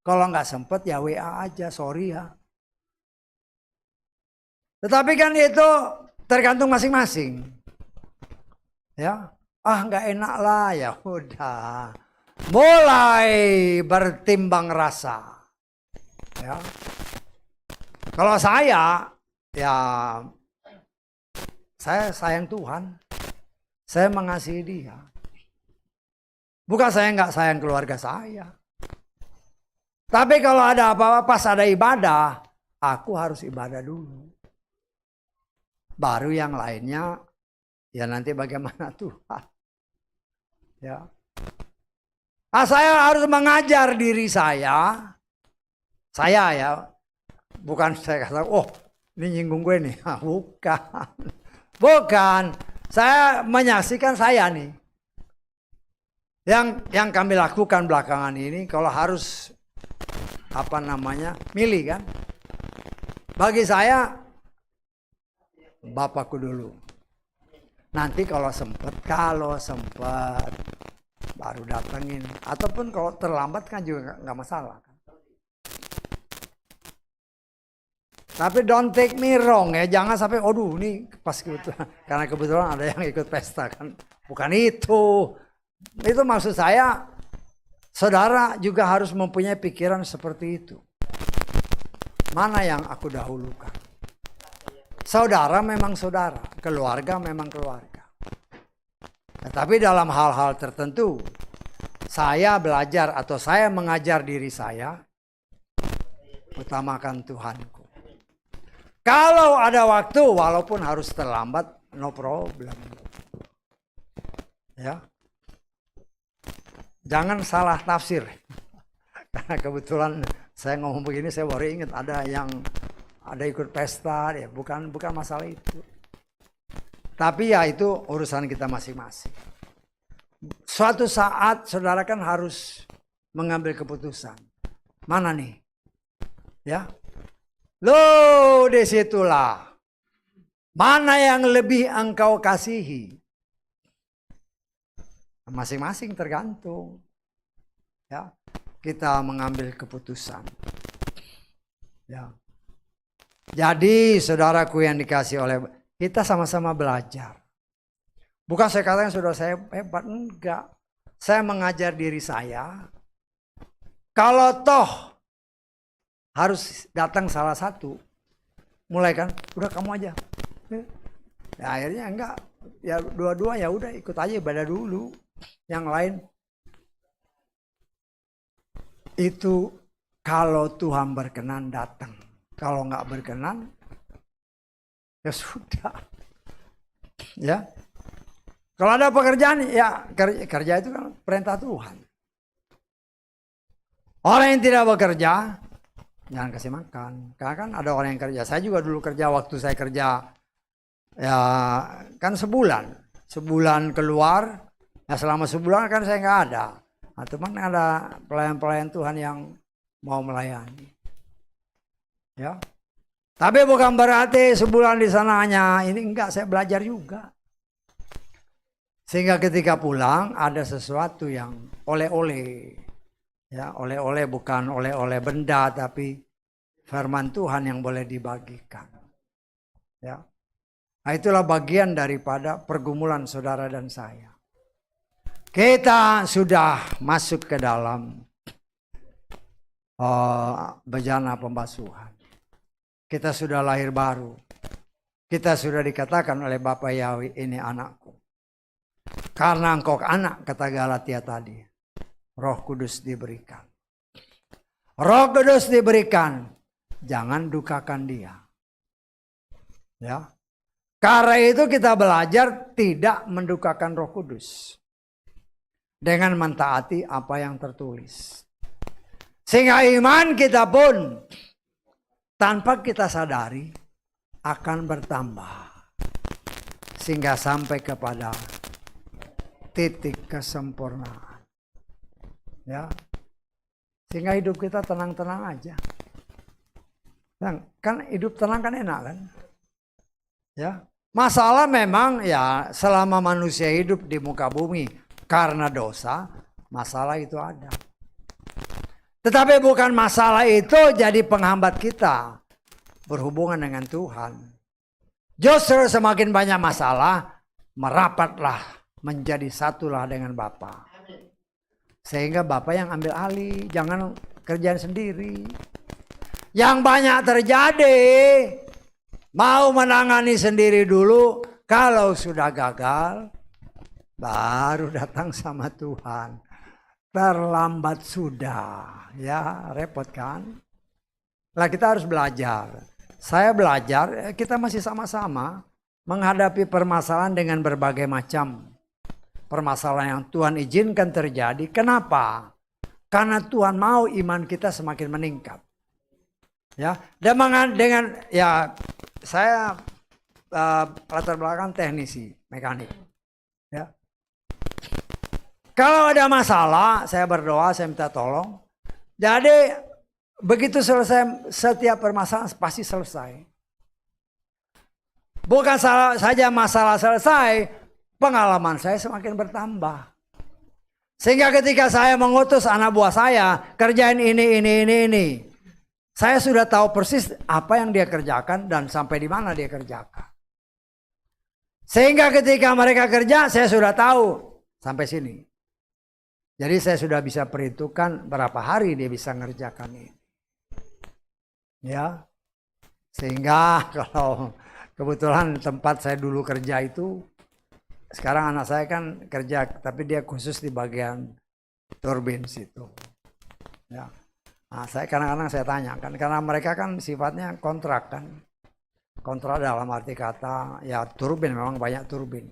Kalau nggak sempat ya WA aja, sorry ya. Tetapi kan itu tergantung masing-masing. Ya, nggak enak lah, ya udah. Mulai bertimbang rasa. Ya. Kalau saya, ya saya sayang Tuhan. Saya mengasihi Dia. Bukan saya nggak sayang keluarga saya. Tapi kalau ada apa-apa pas ada ibadah, aku harus ibadah dulu. Baru yang lainnya, ya nanti bagaimana Tuhan. Ya. Saya harus mengajar diri saya. Saya ya, bukan saya kata, ini nyinggung gue nih. Bukan. Bukan. Saya menyaksikan saya nih. Yang kami lakukan belakangan ini kalau harus milih kan. Bagi saya bapakku dulu. Nanti kalau sempat baru datengin. Ataupun kalau terlambat kan juga nggak masalah kan. Tapi don't take me wrong ya, jangan sampai ini pas kebetulan karena kebetulan ada yang ikut pesta kan. Bukan itu. Itu maksud saya, saudara juga harus mempunyai pikiran seperti itu. Mana yang aku dahulukan? Saudara memang saudara, keluarga memang keluarga. Tapi dalam hal-hal tertentu, saya belajar atau saya mengajar diri saya, utamakan Tuhanku. Kalau ada waktu, walaupun harus terlambat, no problem. Ya. Jangan salah tafsir. Karena kebetulan saya ngomong begini, saya baru ingat ada ikut pesta, ya bukan masalah itu. Tapi ya itu urusan kita masing-masing. Suatu saat saudara kan harus mengambil keputusan. Mana nih? Ya. Loh, disitulah. Mana yang lebih engkau kasihi? Masing-masing tergantung. Ya, kita mengambil keputusan. Ya. Jadi saudaraku yang dikasih oleh, kita sama-sama belajar. Bukan saya katakan saudara saya hebat, enggak. Saya mengajar diri saya. Kalau toh harus datang salah satu, mulai kan, udah kamu aja. Ya, akhirnya enggak, ya dua-dua ya udah ikut aja ibadah dulu. Yang lain itu kalau Tuhan berkenan datang. Kalau enggak berkenan, ya sudah. Ya. Kalau ada pekerjaan, ya kerja itu kan perintah Tuhan. Orang yang tidak bekerja, jangan kasih makan. Karena kan ada orang yang kerja. Saya juga dulu kerja, waktu saya kerja, ya kan sebulan keluar, ya selama sebulan kan saya nggak ada. Nah, teman ada pelayan-pelayan Tuhan yang mau melayani, ya. Tapi bukan berarti sebulan di sana hanya ini, enggak, saya belajar juga. Sehingga ketika pulang ada sesuatu yang oleh-oleh, ya oleh-oleh bukan oleh-oleh benda, tapi firman Tuhan yang boleh dibagikan, ya. Nah, itulah bagian daripada pergumulan saudara dan saya. Kita sudah masuk ke dalam bejana pembasuhan. Kita sudah lahir baru. Kita sudah dikatakan oleh Bapa Yahweh, ini anakku. Karena engkau anak, kata Galatia tadi, Roh Kudus diberikan. Roh Kudus diberikan, jangan dukakan dia. Ya. Karena itu kita belajar tidak mendukakan Roh Kudus dengan mentaati apa yang tertulis. Sehingga iman kita pun tanpa kita sadari akan bertambah. Sehingga sampai kepada titik kesempurnaan. Ya. Sehingga hidup kita tenang-tenang aja. Kan hidup tenang kan enak kan? Ya. Masalah memang ya selama manusia hidup di muka bumi karena dosa, masalah itu ada. Tetapi bukan masalah itu jadi penghambat kita berhubungan dengan Tuhan. Justru semakin banyak masalah, merapatlah menjadi satulah dengan Bapa. Sehingga Bapa yang ambil alih, jangan kerjaan sendiri. Yang banyak terjadi, mau menangani sendiri dulu, kalau sudah gagal, baru datang sama Tuhan. Terlambat sudah, ya repot kan? Lah kita harus belajar. Saya belajar, kita masih sama-sama menghadapi permasalahan dengan berbagai macam permasalahan yang Tuhan izinkan terjadi. Kenapa? Karena Tuhan mau iman kita semakin meningkat. Ya, dengan ya saya latar belakang teknisi, mekanik. Ya. Kalau ada masalah, saya berdoa, saya minta tolong. Jadi begitu selesai setiap permasalahan pasti selesai. Bukan saja masalah selesai, pengalaman saya semakin bertambah. Sehingga ketika saya mengutus anak buah saya kerjain ini. Saya sudah tahu persis apa yang dia kerjakan dan sampai di mana dia kerjakan. Sehingga ketika mereka kerja, saya sudah tahu sampai sini. Jadi saya sudah bisa perhitungkan berapa hari dia bisa ngerjakan ini. Ya. Sehingga kalau kebetulan tempat saya dulu kerja itu, sekarang anak saya kan kerja, tapi dia khusus di bagian turbin situ. Ya. Nah, saya kadang-kadang saya tanyakan, karena mereka kan sifatnya kontrak kan. Kontrak dalam arti kata, ya turbin, memang banyak turbin.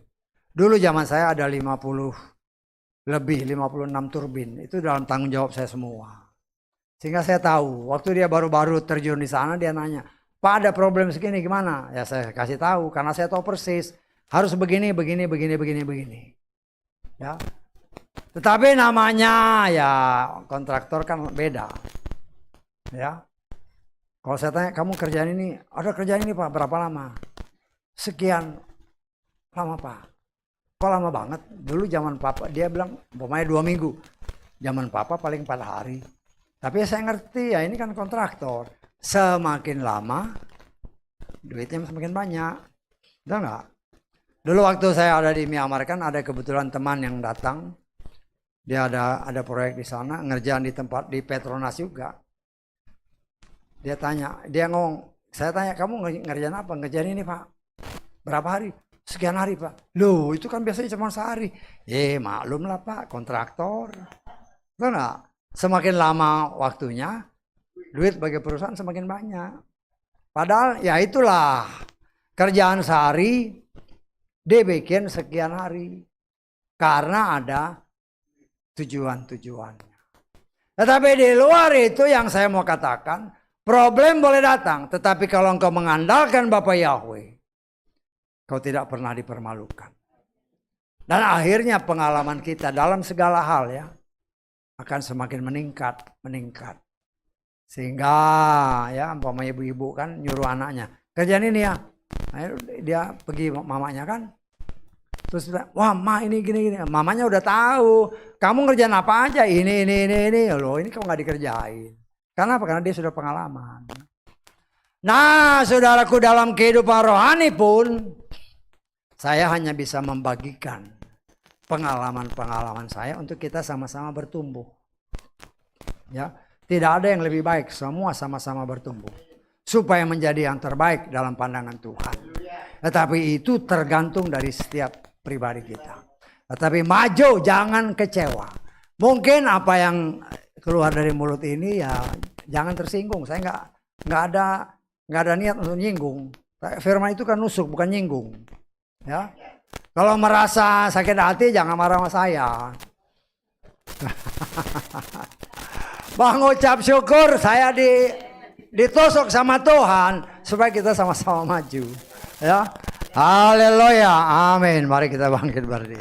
Dulu zaman saya ada 56 turbin, itu dalam tanggung jawab saya semua. Sehingga saya tahu, waktu dia baru-baru terjun di sana, dia nanya, Pak ada problem segini gimana? Ya saya kasih tahu, karena saya tahu persis, harus begini. Ya. Tetapi namanya ya kontraktor kan beda. Ya. Kalau saya tanya, kamu kerjaan ini, ada kerjaan ini Pak, berapa lama? Sekian lama Pak. kok lama banget? Dulu zaman papa, dia bilang umpamanya 2 minggu. Zaman papa paling 4 hari. Tapi saya ngerti ya ini kan kontraktor. Semakin lama duitnya semakin banyak. Betul nggak? Dulu waktu saya ada di Myanmar kan ada kebetulan teman yang datang. Dia ada proyek di sana, ngerjain di tempat di Petronas juga. Dia tanya, dia ngomong, saya tanya kamu ngerjain apa? Ngerjain ini Pak. Berapa hari? Sekian hari Pak. Loh itu kan biasanya cuma sehari. Maklum lah Pak, kontraktor. Betul nggak? Semakin lama waktunya, duit bagi perusahaan semakin banyak. Padahal ya itulah, kerjaan sehari, dia bikin sekian hari. Karena ada tujuan-tujuannya. Tetapi di luar itu yang saya mau katakan, problem boleh datang. Tetapi kalau engkau mengandalkan Bapa Yahweh, kau tidak pernah dipermalukan. Dan akhirnya pengalaman kita dalam segala hal ya, akan semakin meningkat. Sehingga ya umpamanya ibu-ibu kan nyuruh anaknya, kerjaan ini ya. Dia pergi mamanya kan. Terus wah ma ini gini. Mamanya udah tahu. Kamu ngerjain apa aja? Ini. Loh ini kok nggak dikerjain. Karena apa? Karena dia sudah pengalaman. Nah saudaraku dalam kehidupan rohani pun. Saya hanya bisa membagikan pengalaman-pengalaman saya untuk kita sama-sama bertumbuh. Ya, tidak ada yang lebih baik. Semua sama-sama bertumbuh. Supaya menjadi yang terbaik dalam pandangan Tuhan. Tetapi itu tergantung dari setiap pribadi kita. Tetapi maju, jangan kecewa. Mungkin apa yang keluar dari mulut ini ya jangan tersinggung. Saya nggak ada niat untuk nyinggung. Firman itu kan nusuk bukan nyinggung. Ya, kalau merasa sakit hati jangan marah sama saya. Mengucap syukur saya ditusuk sama Tuhan supaya kita sama-sama maju. Ya. Haleluya, amin. Mari kita bangkit berdiri.